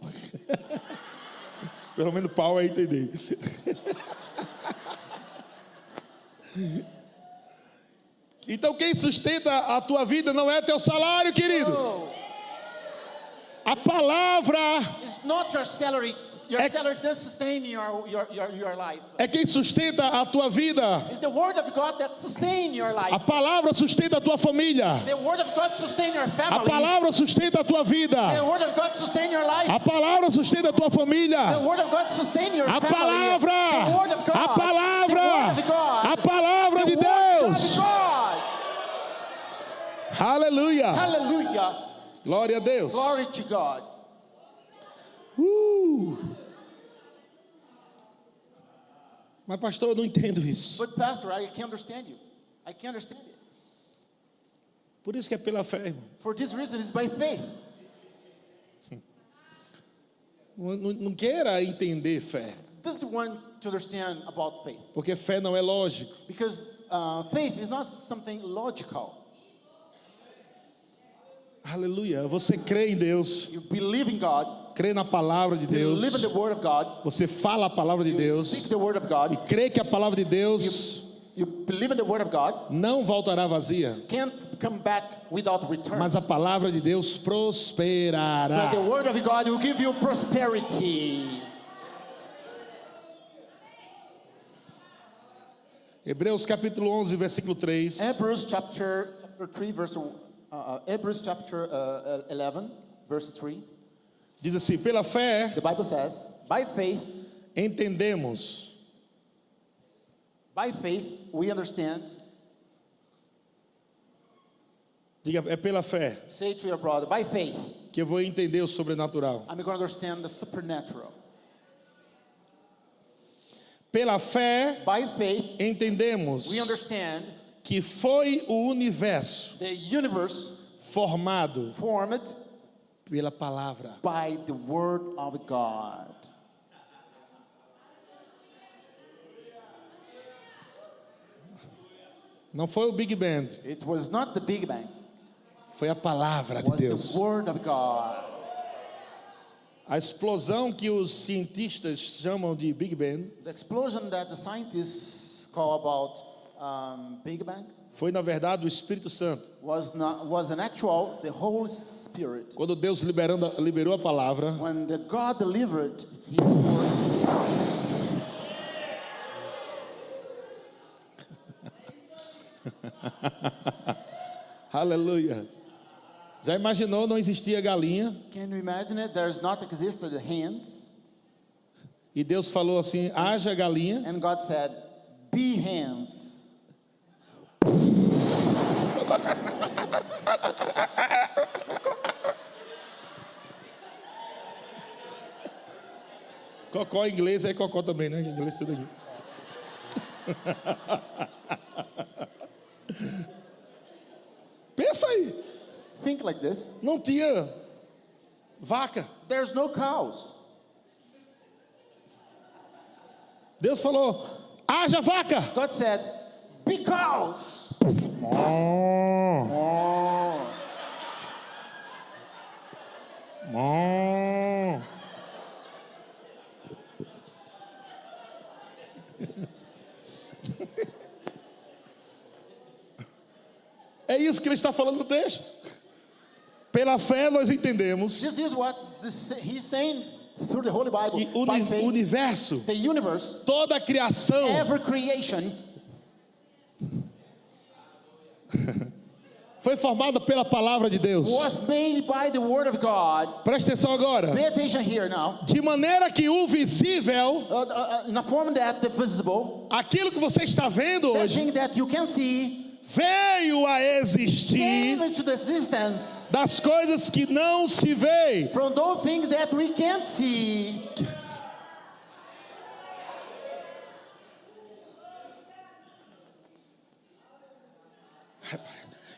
Pelo menos pau aí entender. Então quem sustenta a tua vida não é teu salário, querido. So, A palavra it's not your salary. Your É- salary does sustain your life. é quem sustenta a tua vida. It's the word of God that sustain your life. A palavra sustenta a tua família. The word of God sustain your A family. palavra sustenta a tua vida. The word of God sustain your life. A palavra sustenta a tua The família. word of God sustain your A family. palavra, The word of God. a palavra, The word of God. a palavra The de word of Deus. God. Aleluia. Hallelujah. Glória a Deus. Glory to God. Mas pastor, eu não entendo isso. But pastor, I can't understand you. I can't understand it. Por isso que é pela fé, irmão. For this reason, it's by faith. Não queira entender fé, Doesn't want to understand about faith. porque fé não é lógico. Because faith is not something logical. Aleluia. Você crê em Deus, You believe in God. crê na palavra de Deus. Believe in the word of God. Você fala a palavra de You Deus speak the word of e God. crê que a palavra de Deus You believe in the word of God. não voltará vazia, Can't come back without return. mas a palavra de Deus prosperará. But the word of God will give you prosperity. Hebreus capítulo 11, versículo 3. Hebrews chapter 3 verse Hebrews chapter 11 verse 3. Diz assim: pela fé The Bible says, by faith we understand. Diga, é pela fé Say to your brother, by faith que eu vou entender o sobrenatural. I'm going to understand the supernatural. Pela fé By faith entendemos we understand que foi o universo the universe formado formed pela palavra. by the word of God. Não foi o Big Bang, It was not the Big Bang. foi a palavra It de was Deus. the word of God. A explosão que os cientistas chamam de Big Bang The explosion that the scientists call about Big Bang foi, na verdade, o Espírito Santo. was an actual the Holy Spirit. Quando Deus liberou a palavra, When the God delivered His word, Aleluia. Já imaginou, não existia galinha? Can you imagine it? There's not existed hens. E Deus falou assim, haja galinha. And God said, be hens. Cocó em inglês é cocó também, né? Em inglês tudo aqui. Pensa aí. Think like this. Não tinha vaca. There's no cows. Deus falou, haja vaca. God said, be cows. É isso que ele está falando no texto. Pela fé nós entendemos This is what he's saying through the Holy Bible. que o By faith, universo, the universe, toda a criação every creation foi formada pela palavra de Deus. was made by the word of God. Presta atenção agora. Pay attention here now. De maneira que o visível, In a form that the visible, aquilo que você está vendo that hoje, thing that you can see, veio a existir came into the existence das coisas que não se veem. from those things that we can't see.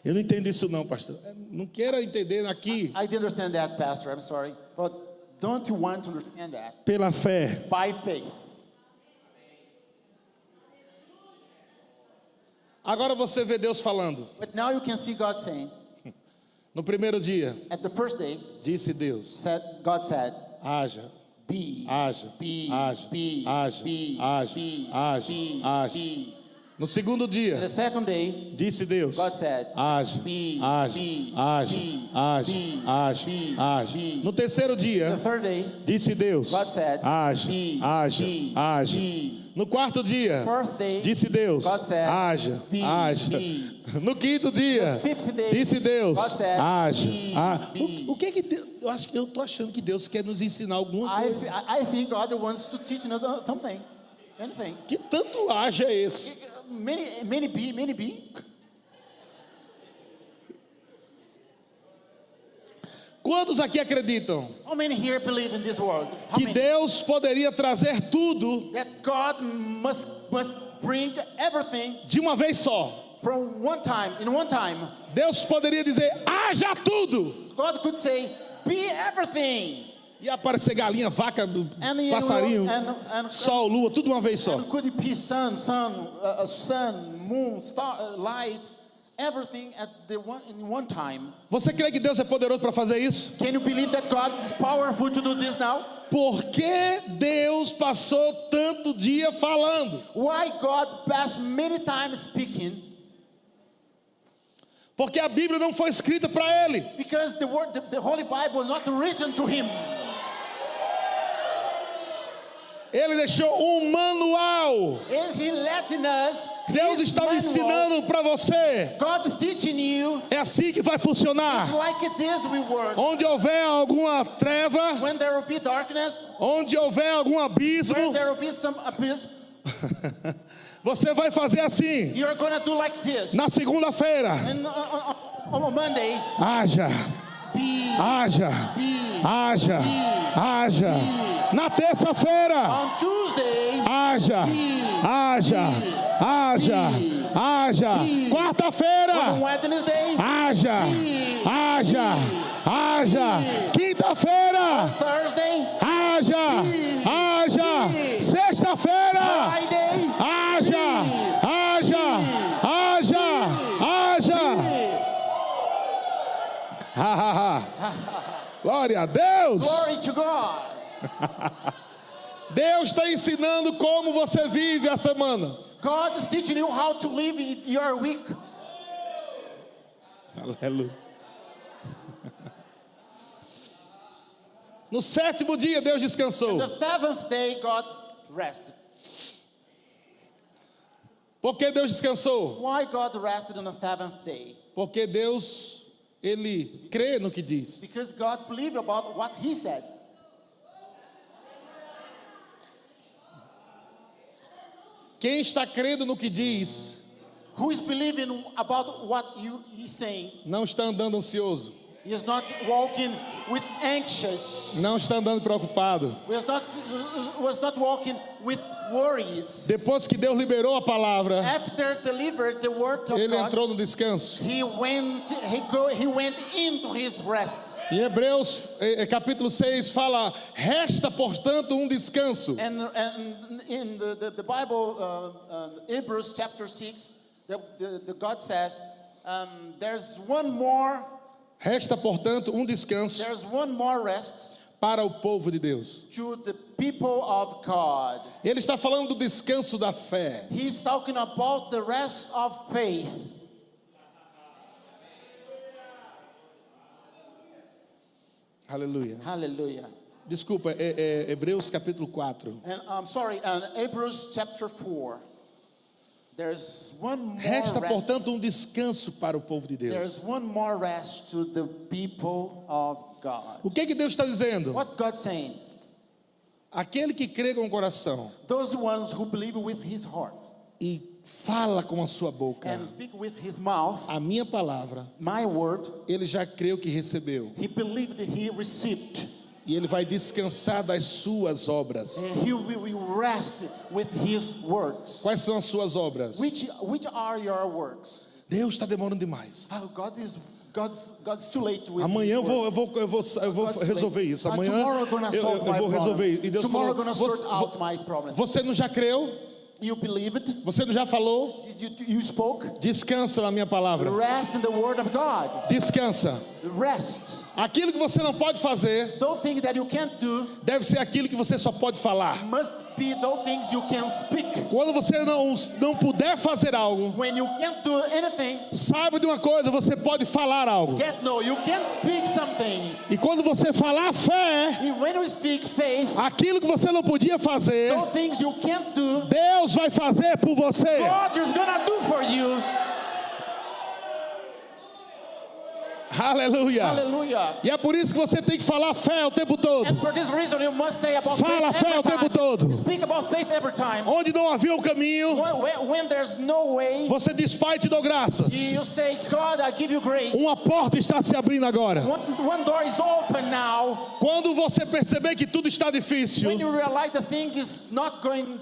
Eu não entendo isso não, pastor. Não quero entender aqui. I didn't understand that, Pastor. I'm sorry. But don't you want to understand that? Pela fé. By faith. Agora você vê Deus falando. But now you can see God saying, No primeiro dia, at the first day, disse Deus, God said, haja, be, haja, be, haja, be, haja, be, haja, be, haja, be, haja. be. No segundo dia, The second day, disse Deus, God said, haja, be, haja, be, haja, be, haja, be, haja, be, haja. be. No terceiro the dia, third day, disse Deus, God said, haja, be, haja, be, haja. be. No quarto dia, Fourth day, disse Deus, God said, haja, be, haja. be. No quinto dia, The fifth day, disse Deus, God said, haja. be, be. O que que Deus, eu estou achando que Deus quer nos ensinar alguma coisa. I think God wants to teach us something. Anything. Que tanto haja é esse? Many be. Quantos aqui acreditam How many here believe in this world? How que many? Deus poderia trazer tudo That God must bring everything de uma vez só? from one time, in one time. Deus poderia dizer, haja tudo. God could say, be everything. E aparecer galinha, vaca, And passarinho, and sol, lua, tudo de uma vez só. could it be sun, moon, star, light, everything in one time? Você crê que Deus é poderoso para fazer isso? Can you believe that God is powerful to do this now? Por que Deus passou tanto dia falando? Why God passed many times speaking? Porque a Bíblia não foi escrita para ele. Because the Holy Bible is not written to him. Ele deixou um manual. And he letting us. Deus his estava manual. ensinando para você. God is teaching you. É assim que vai funcionar. It's like this will work. Onde houver alguma treva, When there will be darkness, onde houver algum when abismo, there will be some abyss, você vai fazer assim. you're gonna do like this. Na segunda-feira, And on Monday, haja, be, haja, be. haja, haja. Na terça-feira, On Tuesday, haja, haja, haja, haja. on Quarta-feira, Wednesday, haja, haja, haja. Quinta-feira, Thursday, haja, haja. Sexta-feira, Friday, haja, haja, haja, haja. Ha, ha, ha. Glória a Deus. glory to God. Deus está ensinando como você vive a semana. God is teaching you how to live your week. Aleluia. No sétimo dia, Deus descansou. The seventh day, God rested. Por que Deus descansou? Why God rested on the seventh day? Porque Deus, Ele crê no que diz. Because God believes about what He says. Quem está crendo no que diz, Who is believing about what He's saying? não está andando ansioso, He is not walking with anxious. não está andando preocupado. Was not walking with worries. Depois que Deus liberou a palavra, After delivered the word of ele God, entrou no descanso. he went into his rest. Em Hebreus capítulo 6 fala: resta portanto um descanso. And in the Bible, Hebrews chapter 6, the God says, there's one more. Resta portanto um descanso There's one more rest para o povo de Deus. to the people of God. Ele está falando do descanso da fé. He's talking about the rest of faith. Aleluia. Hallelujah. Desculpa, é Hebreus capítulo 4. And I'm sorry, Hebrews chapter 4. There's one more Resta rest. portanto um descanso para o povo de There's Deus. one more rest to the people of God. O que Deus está dizendo? What God's saying? Aquele que crê com o coração Those ones who believe with his heart e fala com a sua boca and speak with his mouth, a minha palavra, my word, ele já creu que recebeu. he believed he received. E ele vai descansar das suas obras. And he will rest with his works. Quais são as suas obras? Which are your works? Deus está demorando demais. Oh, God's too late with Amanhã eu his works. vou God's too resolver late. isso. Amanhã Tomorrow gonna solve eu my vou resolver isso. E problem. Deus Tomorrow falou: gonna sort out my problem. você não já creu? You believe it? Você não já falou? You spoke? Descansa na minha palavra. Rest in the word of God. Descansa. Rest. Aquilo que você não pode fazer Those things that you can't do deve ser aquilo que você só pode falar. must be those things you can speak. Quando você não puder fazer algo, When you can't do anything, saiba de uma coisa: você pode falar algo. you can speak something. E quando você falar fé, And when you speak faith, aquilo que você não podia fazer, those things you can't do, Deus vai fazer por você. God is gonna do for you. Aleluia. Hallelujah. E é por isso que você tem que falar fé o tempo todo. And for this reason, you must say about Fala faith fé every o tempo time. todo. Speak about faith every time. Onde não havia um caminho, When there's no way, você diz: Pai, te dou graças. you say, God, I give you grace. Uma porta está se abrindo agora. One door is open now. Quando você perceber que tudo está difícil, When you realize the thing is not going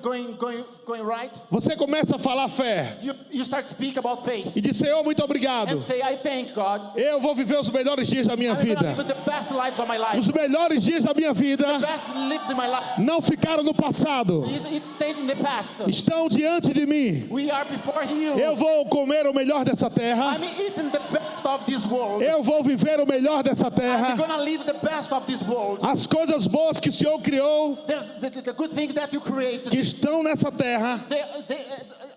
right, você começa a falar fé you start speak about faith e diz: Senhor, muito obrigado. and say, I thank God. Eu vou viver os melhores dias da minha I'm gonna vida. live the best life of my life. Os melhores dias da minha vida Best lives in my life. não ficaram no passado, It stayed in the past. estão diante de mim. We are before you. Eu vou comer o melhor dessa terra. I'm eating the best of this world. Eu vou viver o melhor dessa I'm terra. gonna live the best of this world. As coisas boas que o Senhor criou, The good things that you created, que estão nessa terra, they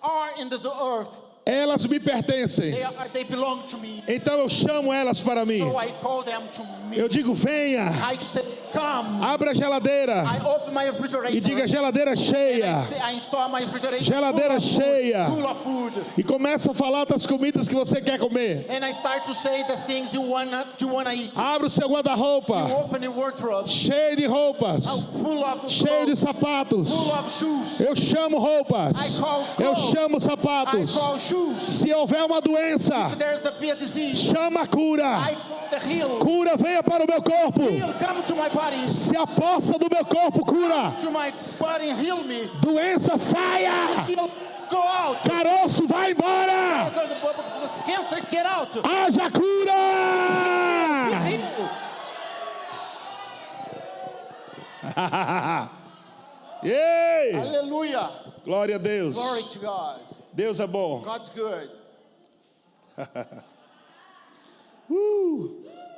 are in the earth. elas me pertencem. They belong to me. Então eu chamo elas para mim. So I call them to me. Eu digo: venha, I say, come. abra a geladeira I open my refrigerator. e diga: geladeira cheia. I install my refrigerator Geladeira cheia. full of food. E começa a falar das comidas que você quer comer. And I start to say the things you wanna eat. Abra o seu You guarda-roupa, open the wardrobe, cheio de roupas, full of cheio de clothes, sapatos. full of shoes. Eu chamo roupas, I call eu clothes. chamo I sapatos. call shoes. Se houver uma doença, There's a disease. chama a cura. I call the heal. Cura, venha para o meu corpo. Heal, come to my body. Se aposta do meu corpo, cura. To my body, heal me. Doença, saia. Heal, go out. Caroço, vai embora. Cancer, get out. Haja cura. Heal. Ei! Hallelujah. Glória a Deus. Glory to God. Deus é bom. God's good.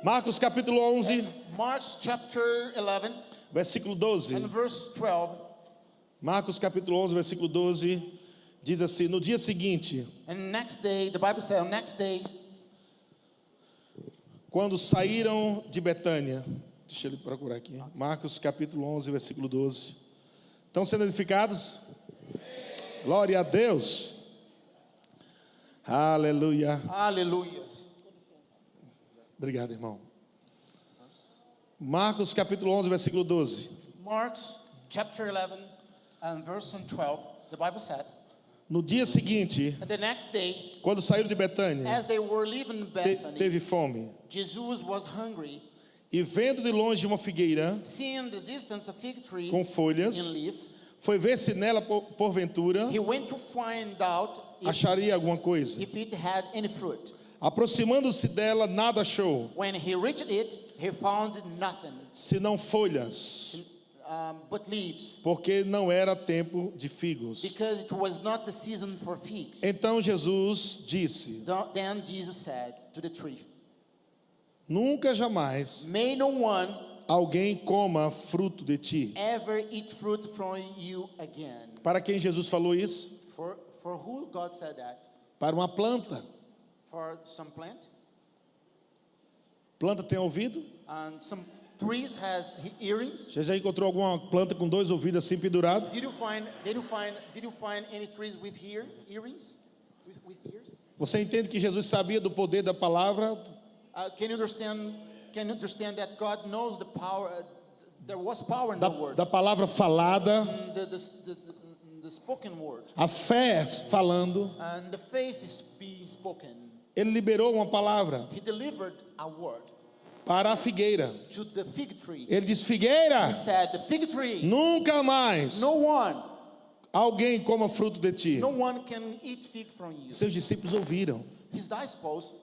Marcos capítulo 11, Mark chapter 11 versículo 12. and verse 12. Marcos capítulo 11, versículo 12, diz assim: no dia seguinte, And next day, the Bible says, next day, quando saíram de Betânia, deixa ele procurar aqui, Marcos capítulo 11, versículo 12. Estão sendo edificados? Glória a Deus. Aleluia. hallelujah. Obrigado, irmão. Marcos capítulo 11, versículo 12. Mark's chapter 11 and verse 12, the Bible said, No dia seguinte, and the next day, quando saíram de Betânia, as they were leaving Bethany, teve fome. Jesus was hungry. E vendo de longe uma figueira Seeing the distance a fig tree com in folhas, leaf, foi ver se nela, porventura, he went to find out acharia alguma coisa. if it had any fruit. Aproximando-se dela, nada achou, When he reached it, he found nothing senão folhas, but leaves, porque não era tempo de figos. because it was not the season for figs. Então Jesus disse: Then Jesus said to the tree, Nunca jamais may no one alguém coma fruto de ti. ever eat fruit from you again. Para quem Jesus falou isso? For who God said that? Para uma planta. For some plant, Planta tem ouvido? and some trees has earrings. Você já encontrou alguma planta com dois ouvidos assim pendurados? Did you find any trees with earrings? With ears? Você entende que Jesus sabia do poder da palavra? Can you understand that God knows the power? There was power in the word, Da palavra falada, the spoken word, a fé falando. and the faith is being spoken. Ele liberou uma palavra He delivered a word para a figueira. to the fig tree. Ele disse: Figueira, He said, "The fig tree, nunca mais no one alguém coma fruto de ti. can eat fig from you." Seus discípulos ouviram. His disciples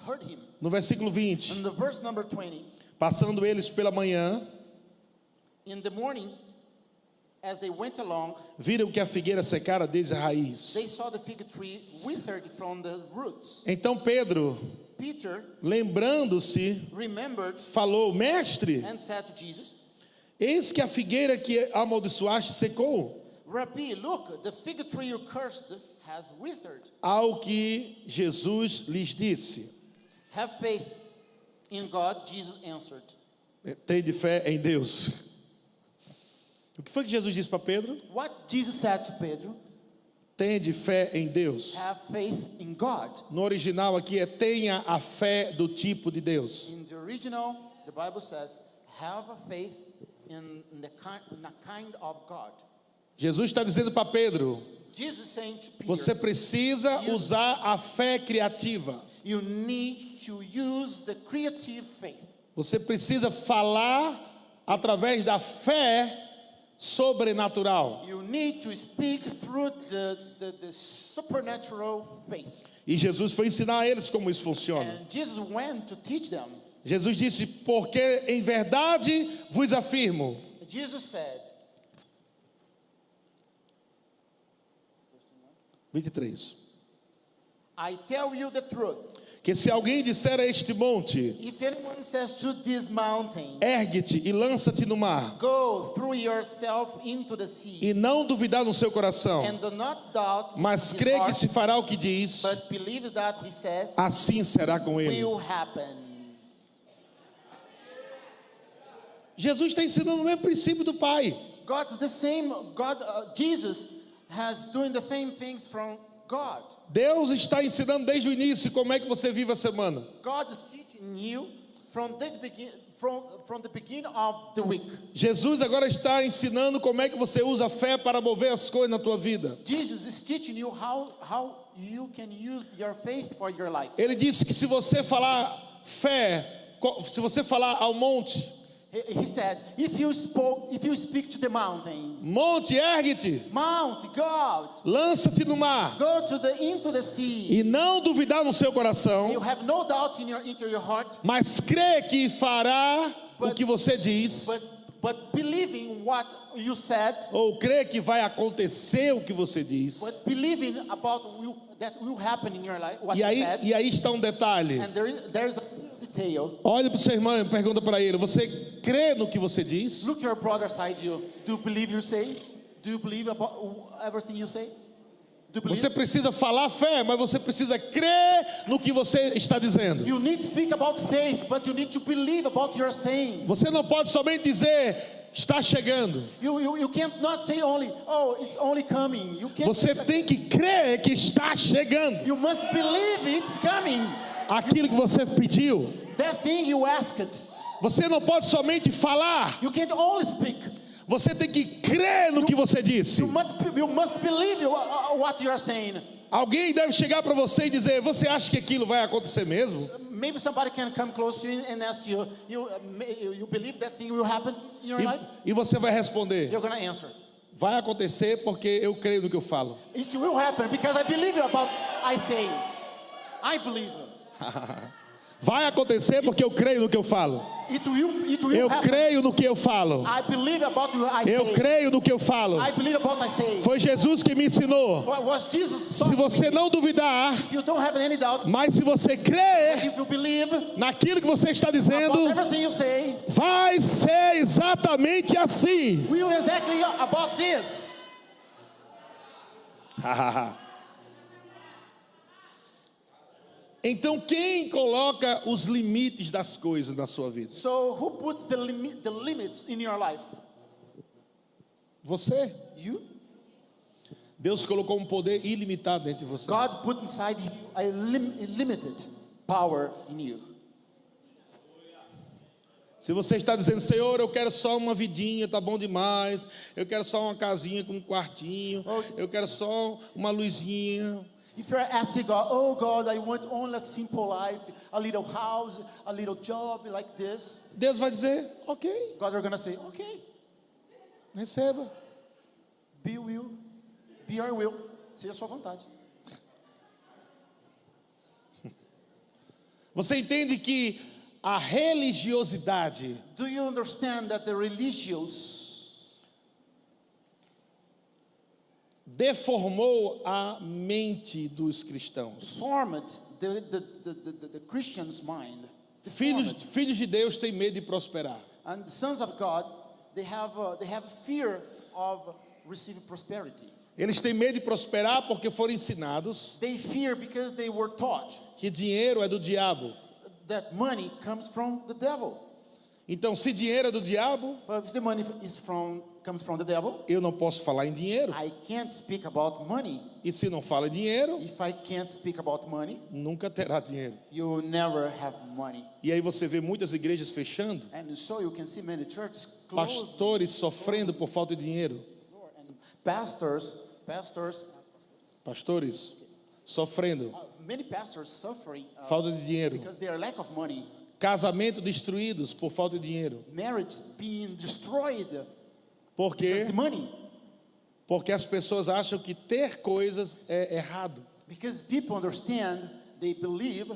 heard him. No versículo 20, In the verse number 20, passando eles pela manhã, in the morning, as they went along, viram que a figueira secara desde a raiz. they saw the fig tree withered from the roots. Então Pedro, Peter lembrando-se, remembered falou: Mestre, and said to Jesus, eis que a figueira que amaldiçoaste secou. "Rabbi, look, the fig tree you cursed has withered." Ao que Jesus lhes disse: Have faith in God, Jesus answered. Tende fé em Deus. O que foi que Jesus disse para Pedro? What Jesus said to Pedro, Tende fé em Deus. have faith in God. No original aqui é tenha a fé do tipo de Deus. In the original, the Bible says, have a faith in the kind of God. Jesus está dizendo para Pedro: Jesus is saying to Peter, você precisa usar a fé criativa. you need to use the creative faith. Você precisa falar através da fé sobrenatural. You need to speak through the supernatural faith. E Jesus foi ensinar a eles como isso funciona. And Jesus went to teach them. Jesus disse: porque em verdade vos afirmo. Jesus said, 23. I tell you the truth. Que se alguém disser a este monte: If anyone says to this mountain, ergue-te e lança-te no mar, go through yourself into the sea, e não duvidar no seu coração, and do not doubt mas in his crê que heart, se fará o que diz, but believes that he says assim será com ele. will happen. Jesus está ensinando o mesmo princípio do Pai. God's the same. Jesus has doing the same things from God. Deus está ensinando desde o início como é que você vive a semana. God is teaching you from the beginning of the week. Jesus agora está ensinando como é que você usa a fé para mover as coisas na tua vida. Jesus is teaching you how you can use your faith for your life. Ele disse que se você falar fé, se você falar ao monte, He said, if you speak to the mountain, monte, ergue-te, Mount, God, lança-te no mar, go into the sea. e não duvidar no seu coração, You have no doubt into your heart, mas crê que fará o que você diz, but believing what you said, ou crê que vai acontecer o que você diz. but believing about that will happen in your life, what E you said. aí está um detalhe. And there's a detail. Olhe para o seu irmão e pergunta para ele: você crê no que você diz? Look your brother side you. Do you believe you say? Do you believe about everything you say? Do you believe? Você precisa falar fé, mas você precisa crer no que você está dizendo. You need to speak about faith, but you need to believe about your saying. Você não pode somente dizer está chegando. You can't not say only, oh, it's only coming. You can't. Você tem que crer que está chegando. You must believe it's coming. Aquilo que você pediu, That thing you asked, Você não pode somente falar, you can't only speak. você tem que crer no que você disse. You must believe what you are saying. Alguém deve chegar para você e dizer: você acha que aquilo vai acontecer mesmo? Maybe somebody can come close to you and ask you, you believe that thing will happen in your life? E você vai responder: You're gonna answer. vai acontecer porque eu creio no que eu falo. It will happen because I believe about I say. I believe. Vai acontecer porque eu creio no que eu falo. It will Eu happen. creio no que eu falo. I believe about what I Eu say. creio no que eu falo. I believe about what I say. Foi Jesus que me ensinou. What was Jesus Se taught você me? não duvidar, If you don't have any doubt, mas se você crer if you believe naquilo que você está about dizendo, everything you say, vai ser exatamente assim. will exactly about this. Então quem coloca os limites das coisas na sua vida? So who puts the limits in your life? Você. You? Deus colocou um poder ilimitado dentro de você. God put inside you a limited power in you. Se você está dizendo: Senhor, eu quero só uma vidinha, tá bom demais. Eu quero só uma casinha com um quartinho. Eu quero só uma luzinha. If you're asking God, oh God, I want only a simple life, a little house, a little job like this, Deus vai dizer: ok, God are gonna say, okay, receba. be your will, seja a sua vontade. Você entende que a religiosidade Do you understand that the religious deformou a mente dos cristãos? formed the Christian's mind? Filhos de Deus têm medo de prosperar. And the sons of God, they have fear of receiving prosperity. Eles têm medo de prosperar porque foram ensinados They fear because they were taught que dinheiro é do diabo. that money comes from the devil. Então, se dinheiro é do diabo, But if the money comes from the devil, eu não posso falar em dinheiro. I can't speak about money. E se não fala em dinheiro, If I can't speak about money, nunca terá dinheiro. you will never have money. E aí você vê muitas igrejas fechando, And so you can see many churches closed. pastores sofrendo por falta de dinheiro. And pastors, Sofrendo, many pastors suffering falta de dinheiro. because they are lack of money. Casamento destruídos por falta de dinheiro. Marriage being destroyed Por quê? because the money. Porque as pessoas acham que ter coisas é errado. Because people understand, they believe,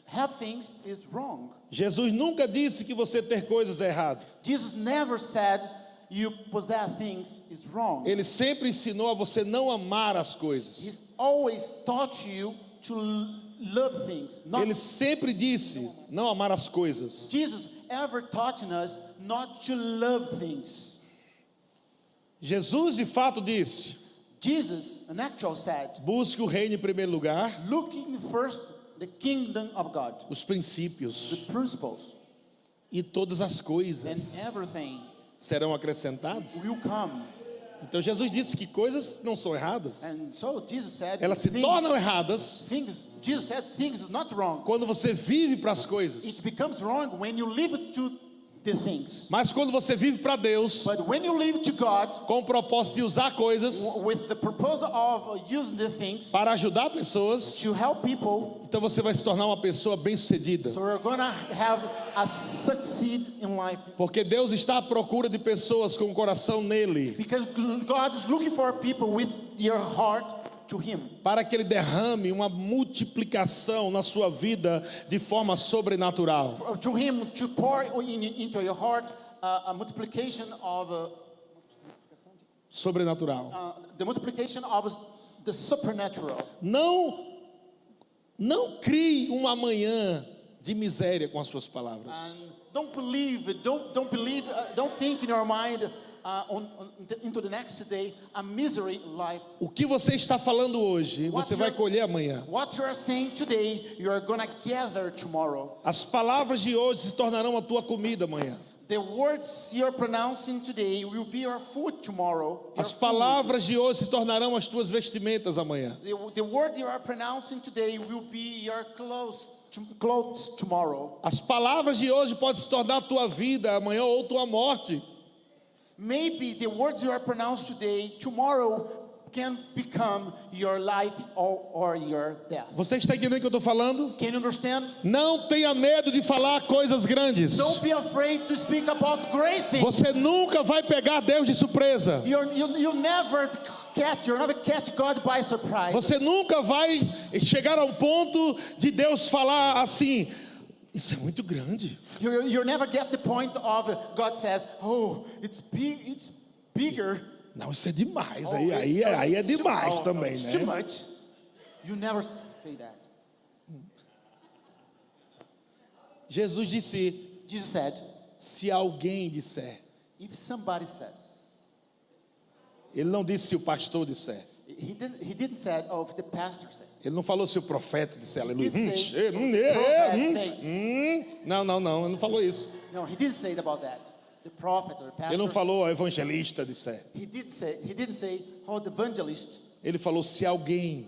have things is wrong. Jesus nunca disse que você ter coisas é errado. Jesus never said you possess things is wrong. Ele sempre ensinou a você não amar as coisas. He's always taught you to love things. Ele sempre disse não amar as coisas. Jesus ever taught us not to love things. Jesus de fato disse: Jesus, in actual said, busque o reino em primeiro lugar, looking first the kingdom of God, os the princípios principles, e todas as and coisas everything serão acrescentadas. will come. Então Jesus disse que coisas não são erradas. And so Jesus said, Elas se tornam erradas Jesus said things is not wrong. quando você vive para as coisas. It becomes wrong when you live to the things. Mas quando você vive para Deus, But when you live to God com o propósito de usar coisas with the purpose of using the things para ajudar pessoas, to help people, então você vai se tornar uma pessoa bem-sucedida. so we're gonna have a succeed in life. Porque Deus está à procura de pessoas com o coração nele, Because God is looking for people with your heart to Him. para que ele derrame uma multiplicação na sua vida de forma sobrenatural. To Him to pour into your heart a multiplication of Sobrenatural. the multiplication of the supernatural. Não crie um amanhã de miséria com as suas palavras. And don't think in your mind into the next day a misery life. O que você está falando hoje, What você vai you're- colher amanhã. What you are saying today, you are gonna gather tomorrow. As palavras de hoje se tornarão a tua comida amanhã. The words you are pronouncing today will be your food tomorrow. As palavras de hoje se tornarão as tuas vestimentas amanhã. The word you are pronouncing today will be your clothes clothes tomorrow. As palavras de hoje podem se tornar a tua vida amanhã ou tua morte. Maybe the words you are pronounced today, tomorrow can become your life or your death. Você está entendendo o que eu estou falando? Can you understand? Não tenha medo de falar coisas grandes. Don't be afraid to speak about great things. Você nunca vai pegar Deus de surpresa. You'll never catch God by surprise. Você nunca vai chegar ao ponto de Deus falar assim: isso é muito grande. You'll never get the point of God says, oh, it's bigger. Não, isso é demais. Oh, Aí é demais também, it's né? too much. You never say that. Jesus disse: Jesus said, se alguém disser. if somebody says, Ele não disse se o pastor disser. he didn't say, oh, if the pastor says. Ele não falou se o profeta disser. Aleluia. Didn't say, prophet says. Não, ele não falou isso. No, he didn't say it about that. The prophet or pastor. Ele não falou o evangelista disser. He didn't say, oh, the evangelist. Ele falou se alguém,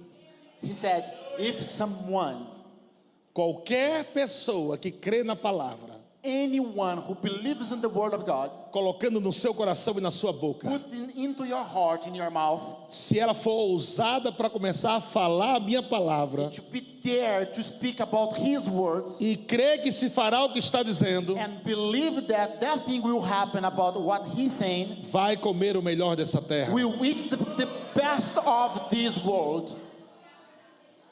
He said, if someone, qualquer pessoa que crê na palavra, anyone who believes in the word of God, colocando no seu coração e na sua boca, putting into your heart, in your mouth, se ela for ousada para começar a falar a minha palavra, to be there to speak about his words, e crê que se fará o que está dizendo, and believe that that thing will happen about what he's saying, vai comer o melhor dessa terra. will eat the best of this world.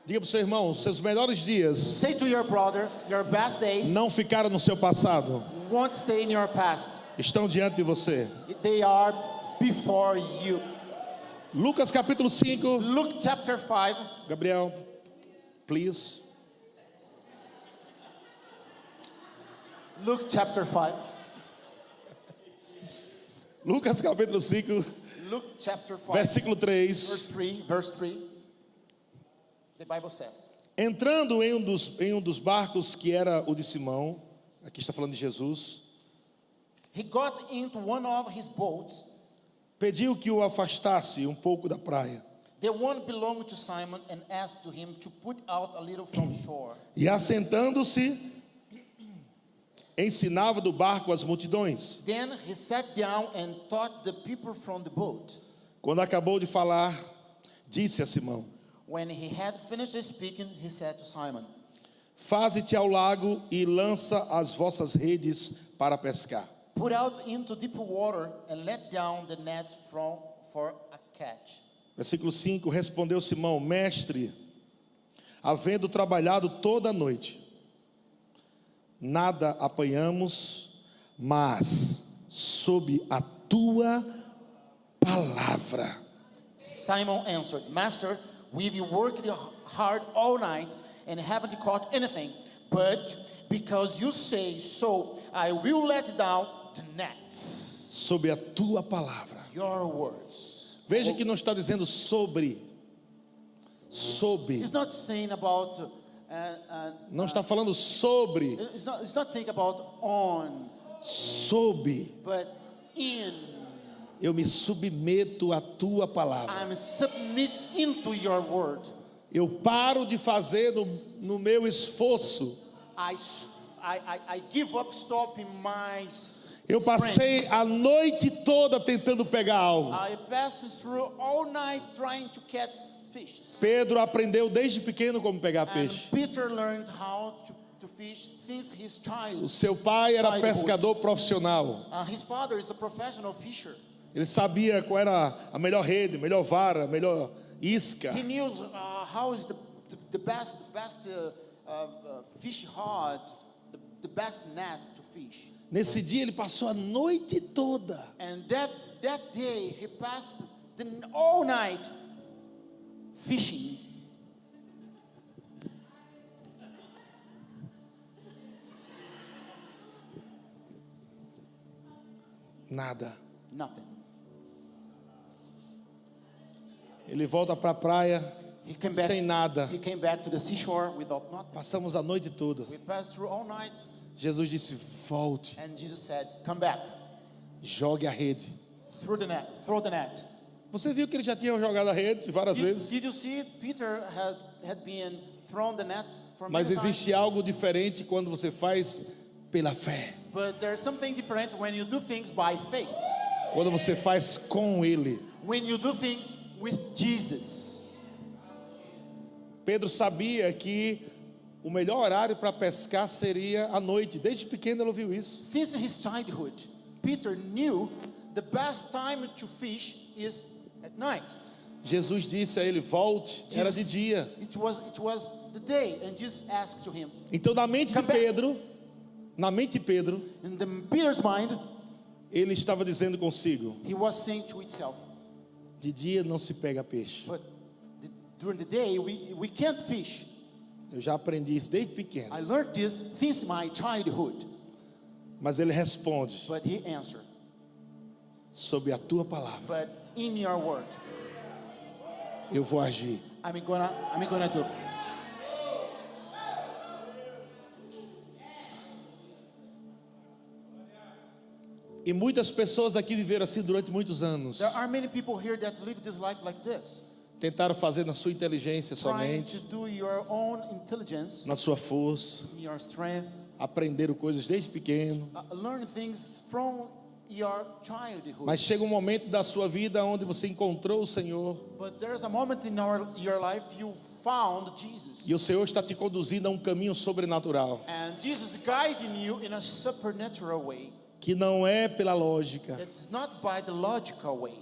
Diga para o seu irmão, seus melhores dias Say to your brother, your best days não ficaram no seu passado, won't stay in your past. estão diante de você. They are before you. Lucas capítulo 5, Luke chapter 5. Gabriel, please. Luke chapter 5. Lucas capítulo 5, Luke chapter 5. versículo 3. Verse 3. The Bible says, Entrando em um dos barcos que era o de Simão, aqui está falando de Jesus, he got into one of his boats. pediu que o afastasse um pouco da praia. The one belonged to Simon and asked to him to put out a little from shore. E assentando-se, ensinava do barco as multidões. Then he sat down and taught the people from the boat. Quando acabou de falar, disse a Simão: When he had finished speaking, he said to Simon, faze-te ao lago e lança as vossas redes para pescar. put out into deep water and let down the nets for a catch. Versículo 5, respondeu Simão: mestre, havendo trabalhado toda a noite, nada apanhamos, mas sob a tua palavra. Simon answered, Master, we've worked hard all night and haven't caught anything, but because you say so, I will let down the nets. Sob a tua palavra. Your words. Veja que não está dizendo sobre. Sob. It's not saying about, Não está falando sobre. it's not saying about on, Sob. but in. Eu me submeto à tua palavra. I'm submit into your word. Eu paro de fazer no meu esforço. I give up stopping my Eu passei a noite toda tentando pegar algo. I passed through all night trying to catch fish. Pedro aprendeu desde pequeno como pegar And peixe. Peter learned how to fish since his child. O seu pai era Childhood. pescador profissional. His father is a professional fisher. Ele sabia qual era a melhor rede, melhor vara, melhor isca. He knew how is the best fish rod, the best net to fish. Nesse dia ele passou a noite toda. And that day he passed all night fishing. Nada. Nothing. Ele volta para a praia He came back. sem nada. He came back to the seashore without nothing. Passamos a noite toda. We passed through all night, Jesus disse: volte, and Jesus said, "Come back, jogue a rede. through the net, throw the net." Você viu que ele já tinha jogado a rede várias vezes? Did you see it? Peter had been thrown the net for Mas many times. existe algo diferente quando você faz pela fé. But there's something different when you do things by faith. Quando você faz com Ele. When you do things with Jesus. Pedro sabia que o melhor horário para pescar seria à noite. Desde pequeno ele ouviu isso. Since his childhood, Peter knew the best time to fish is at night. Jesus disse a ele: volte, era de dia. It was the day, and Jesus asked to him. Então na mente de Pedro, In Peter's mind, ele estava dizendo consigo: he was saying to himself, de dia não se pega peixe. but during the day we can't fish. Eu já aprendi isso desde pequeno. I learned this since my childhood. Mas ele responde: But he answered, sob a tua palavra but in your word, eu vou agir. I'm gonna do. E muitas pessoas aqui viveram assim durante muitos anos. There are many people here that live this life like this, Tentaram fazer na sua inteligência trying somente, to do your own intelligence, na sua força. your strength, Aprenderam coisas desde pequeno. learn things from your childhood. Mas chega um momento da sua vida onde você encontrou o Senhor. But there's a moment in your life you found Jesus. E o Senhor está te conduzindo a um caminho sobrenatural. And Jesus guiding you in a supernatural way. Que não é pela lógica. It's not by the logical way.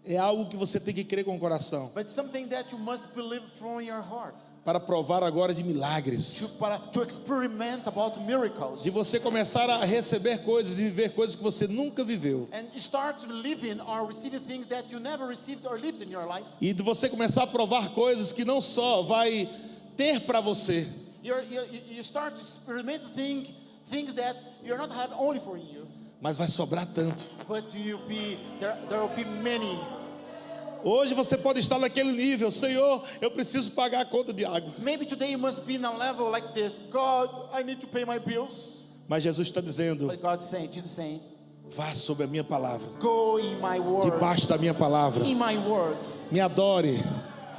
É algo que você tem que crer com o coração. But something that you must believe from your heart. Para provar agora de milagres. To experiment about miracles. De você começar a receber coisas e viver coisas que você nunca viveu. And start living or receiving things that you never received or lived in your life. E de você começar a provar coisas que não só vai ter para você. You start to experiment things that you're not have only for you. Mas vai sobrar tanto. But there will be many. Hoje você pode estar naquele nível: Senhor, eu preciso pagar a conta de água. Maybe today you must be in a level like this. God, I need to pay my bills. Mas Jesus está dizendo: But Jesus saying, vá sobre a minha palavra, go in my word. debaixo da minha palavra. In my words. Me adore,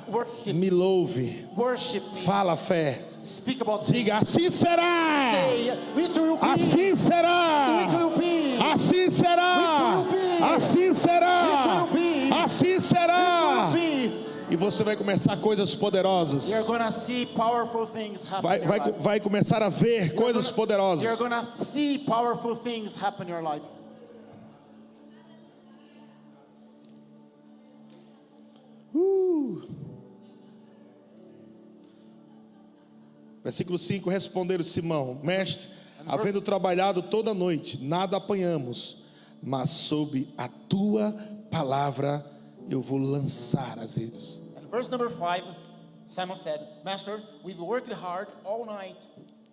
Worship. me louve, Worship me. fala a fé. Speak about Diga: assim será, say, it will be. assim será, It will be. assim será, It will be. assim será, It will be. assim será. It will be. E você vai começar coisas poderosas. You're gonna see powerful things happen in your life. Vai começar a ver coisas You're poderosas. gonna see powerful things happen in your life. Versículo 5, responderam Simão: mestre, havendo trabalhado toda a noite, nada apanhamos, mas sob a tua palavra eu vou lançar as redes. And verse number 5, Simon said, Master, we've worked hard all night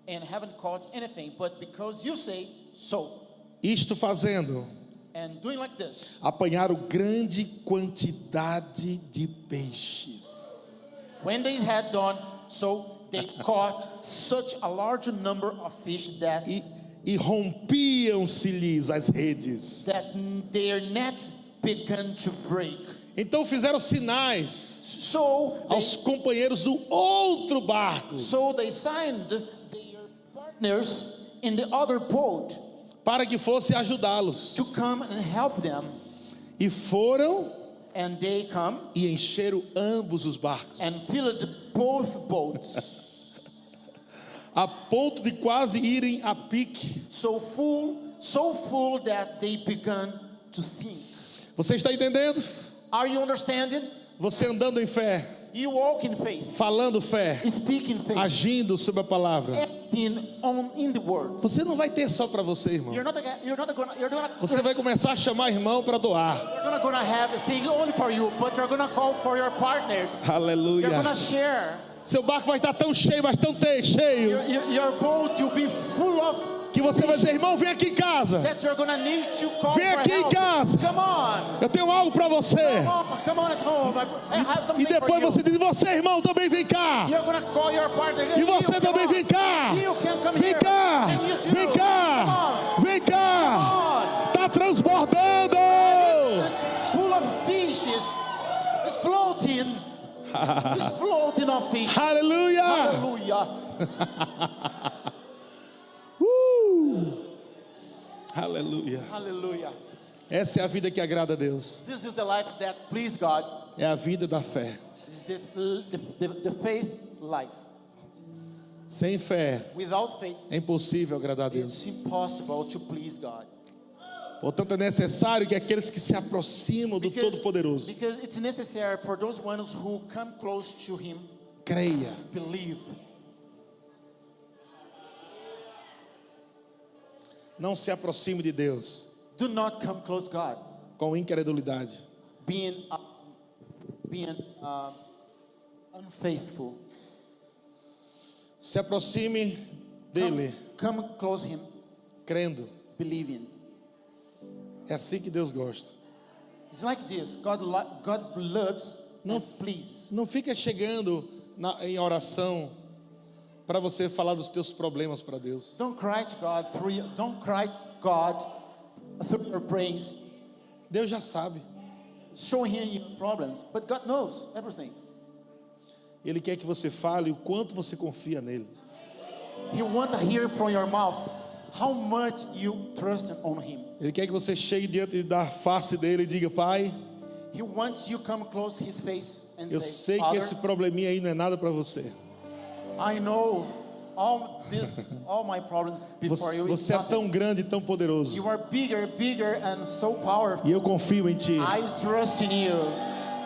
and haven't caught anything, but because you say so. Isto fazendo, And doing like this, apanharam grande quantidade de peixes. when they had done so, they caught such a large number of fish that E rompiam-se-lhes as redes. their nets began to break. Então fizeram sinais So aos companheiros do outro barco, they signed their partners in the other boat para que fosse ajudá-los. to come and help them. E foram And they come e encheram ambos os barcos, and filled both boats. a ponto de quase irem a pique. so full that they began to sink. Você está entendendo? Are you understanding? Você andando em fé, You walk in faith, falando fé, speaking faith, agindo sobre a palavra. acting in the word. Você não vai ter só para você, irmão. You're not Você vai começar a chamar irmão para doar. gonna have a thing only for you, but you're gonna call for your partners. You're Aleluia. gonna share. Seu barco vai estar tão cheio, mas tão cheio, Your boat will be full of que você vai dizer: irmão, vem aqui em casa. that you're gonna need to call Vem for aqui em help. casa. Come on. Eu tenho algo para você. Come on at home. I have something E depois for you. você diz: você, irmão, também vem cá. You're gonna call your partner. E você também vem cá. Vem cá. Vem cá. Vem cá. Está transbordando. It's full of fishes. It's floating. He's floating on fish. Aleluia! Hallelujah. Aleluia. Hallelujah. Essa é a vida que agrada a Deus. This is the life that pleases God. É a vida da fé. This is the faith life. Sem fé Without faith, é impossível agradar a Deus. it's impossible to please God. Portanto, é necessário que aqueles que se aproximam do Todo-Poderoso Because it's necessary for those ones who come close to Him, creia. believe. Não se aproxime de Deus Do not come close to God, com incredulidade. being unfaithful. Se aproxime dele Come close to Him, crendo. believing. É assim que Deus gosta. It's like this. God loves Não- and pleases. Não fica chegando em oração para você falar dos teus problemas para Deus. Don't cry to God don't cry to God through your prayers, Deus já sabe. showing Him your problems. But God knows everything. Ele quer que você fale o quanto você confia nele. He wants to hear from your mouth how much you trust on Him. Ele quer que você chegue diante da face dele e diga: Pai, He wants you come close to His face and eu say, sei que Father, esse probleminha aí não é nada para você. I know all my problems before you. It's Você é nothing. tão grande e tão poderoso. You are bigger and so powerful. E eu confio em Ti. I trust in you.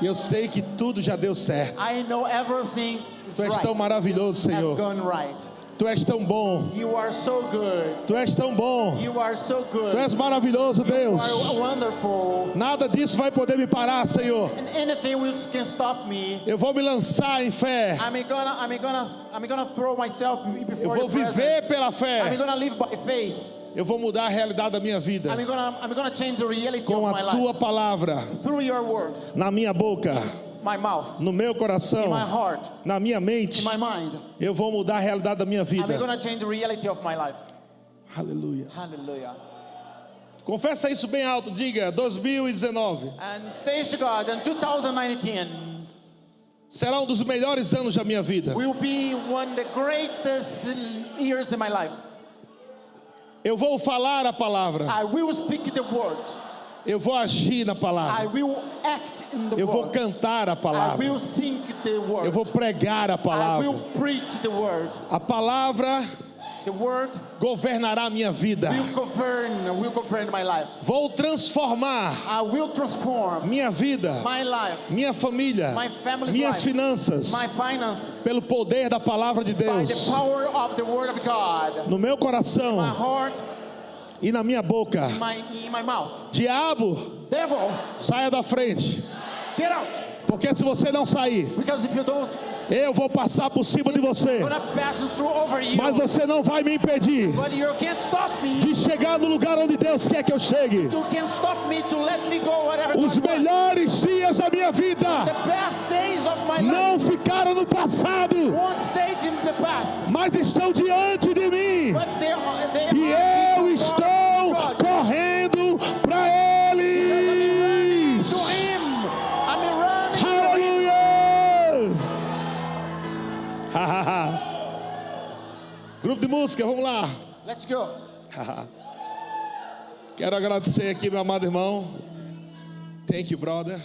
E eu sei que tudo já deu certo. I know everything is Tu és right. tão maravilhoso, Has Senhor. gone right. Tu és tão bom. You are so good. Tu és tão bom. You are so good. Tu és maravilhoso, You Deus. are wonderful. Nada disso vai poder me parar, Senhor. And anything can stop me. Eu vou me lançar em fé. I'm gonna throw myself Eu before vou the presence. viver pela I'm fé. gonna live by faith. Eu vou mudar a realidade da minha vida I'm gonna change the reality com of my a tua life palavra through your word, na minha boca, my mouth, no meu coração, in my heart, na minha mente. in my mind. Eu vou mudar a realidade da minha I'm vida. gonna change the reality of my life. Aleluia. Hallelujah. Confessa isso bem alto, diga: 2019 And says to God, in 2019 será um dos melhores anos da minha vida. will be one of the greatest years in my life. Eu vou falar a palavra. I will speak the word. Eu vou agir na I palavra. will act in the Eu vou word. cantar a I palavra. will sing the word. Eu vou pregar a I palavra. will preach the word. A palavra The word governará a minha vida. will govern my life. Vou transformar I will transform minha vida, my life, minha família, my family's minhas life, finanças, my finances, pelo poder da palavra de by the Deus, power of the word of God. no meu coração My heart, e na minha boca. in my mouth. Diabo, Devil, saia da frente, get out. porque se você não sair, Because if you don't, eu vou passar por cima de você, I'm gonna pass through over you. mas você não vai me impedir But you can't stop me. de chegar no lugar onde Deus quer que eu chegue. You can't stop me to let me go whatever Os God wants. melhores dias da minha vida The best days of my life não ficaram no passado, won't stay in the past. mas estão diante de mim. But they E are eu estou God. correndo para eles. To him. I'm running to him. Aleluia! Grupo de música, vamos lá. Let's go. Quero agradecer aqui, meu amado irmão. Thank you, brother.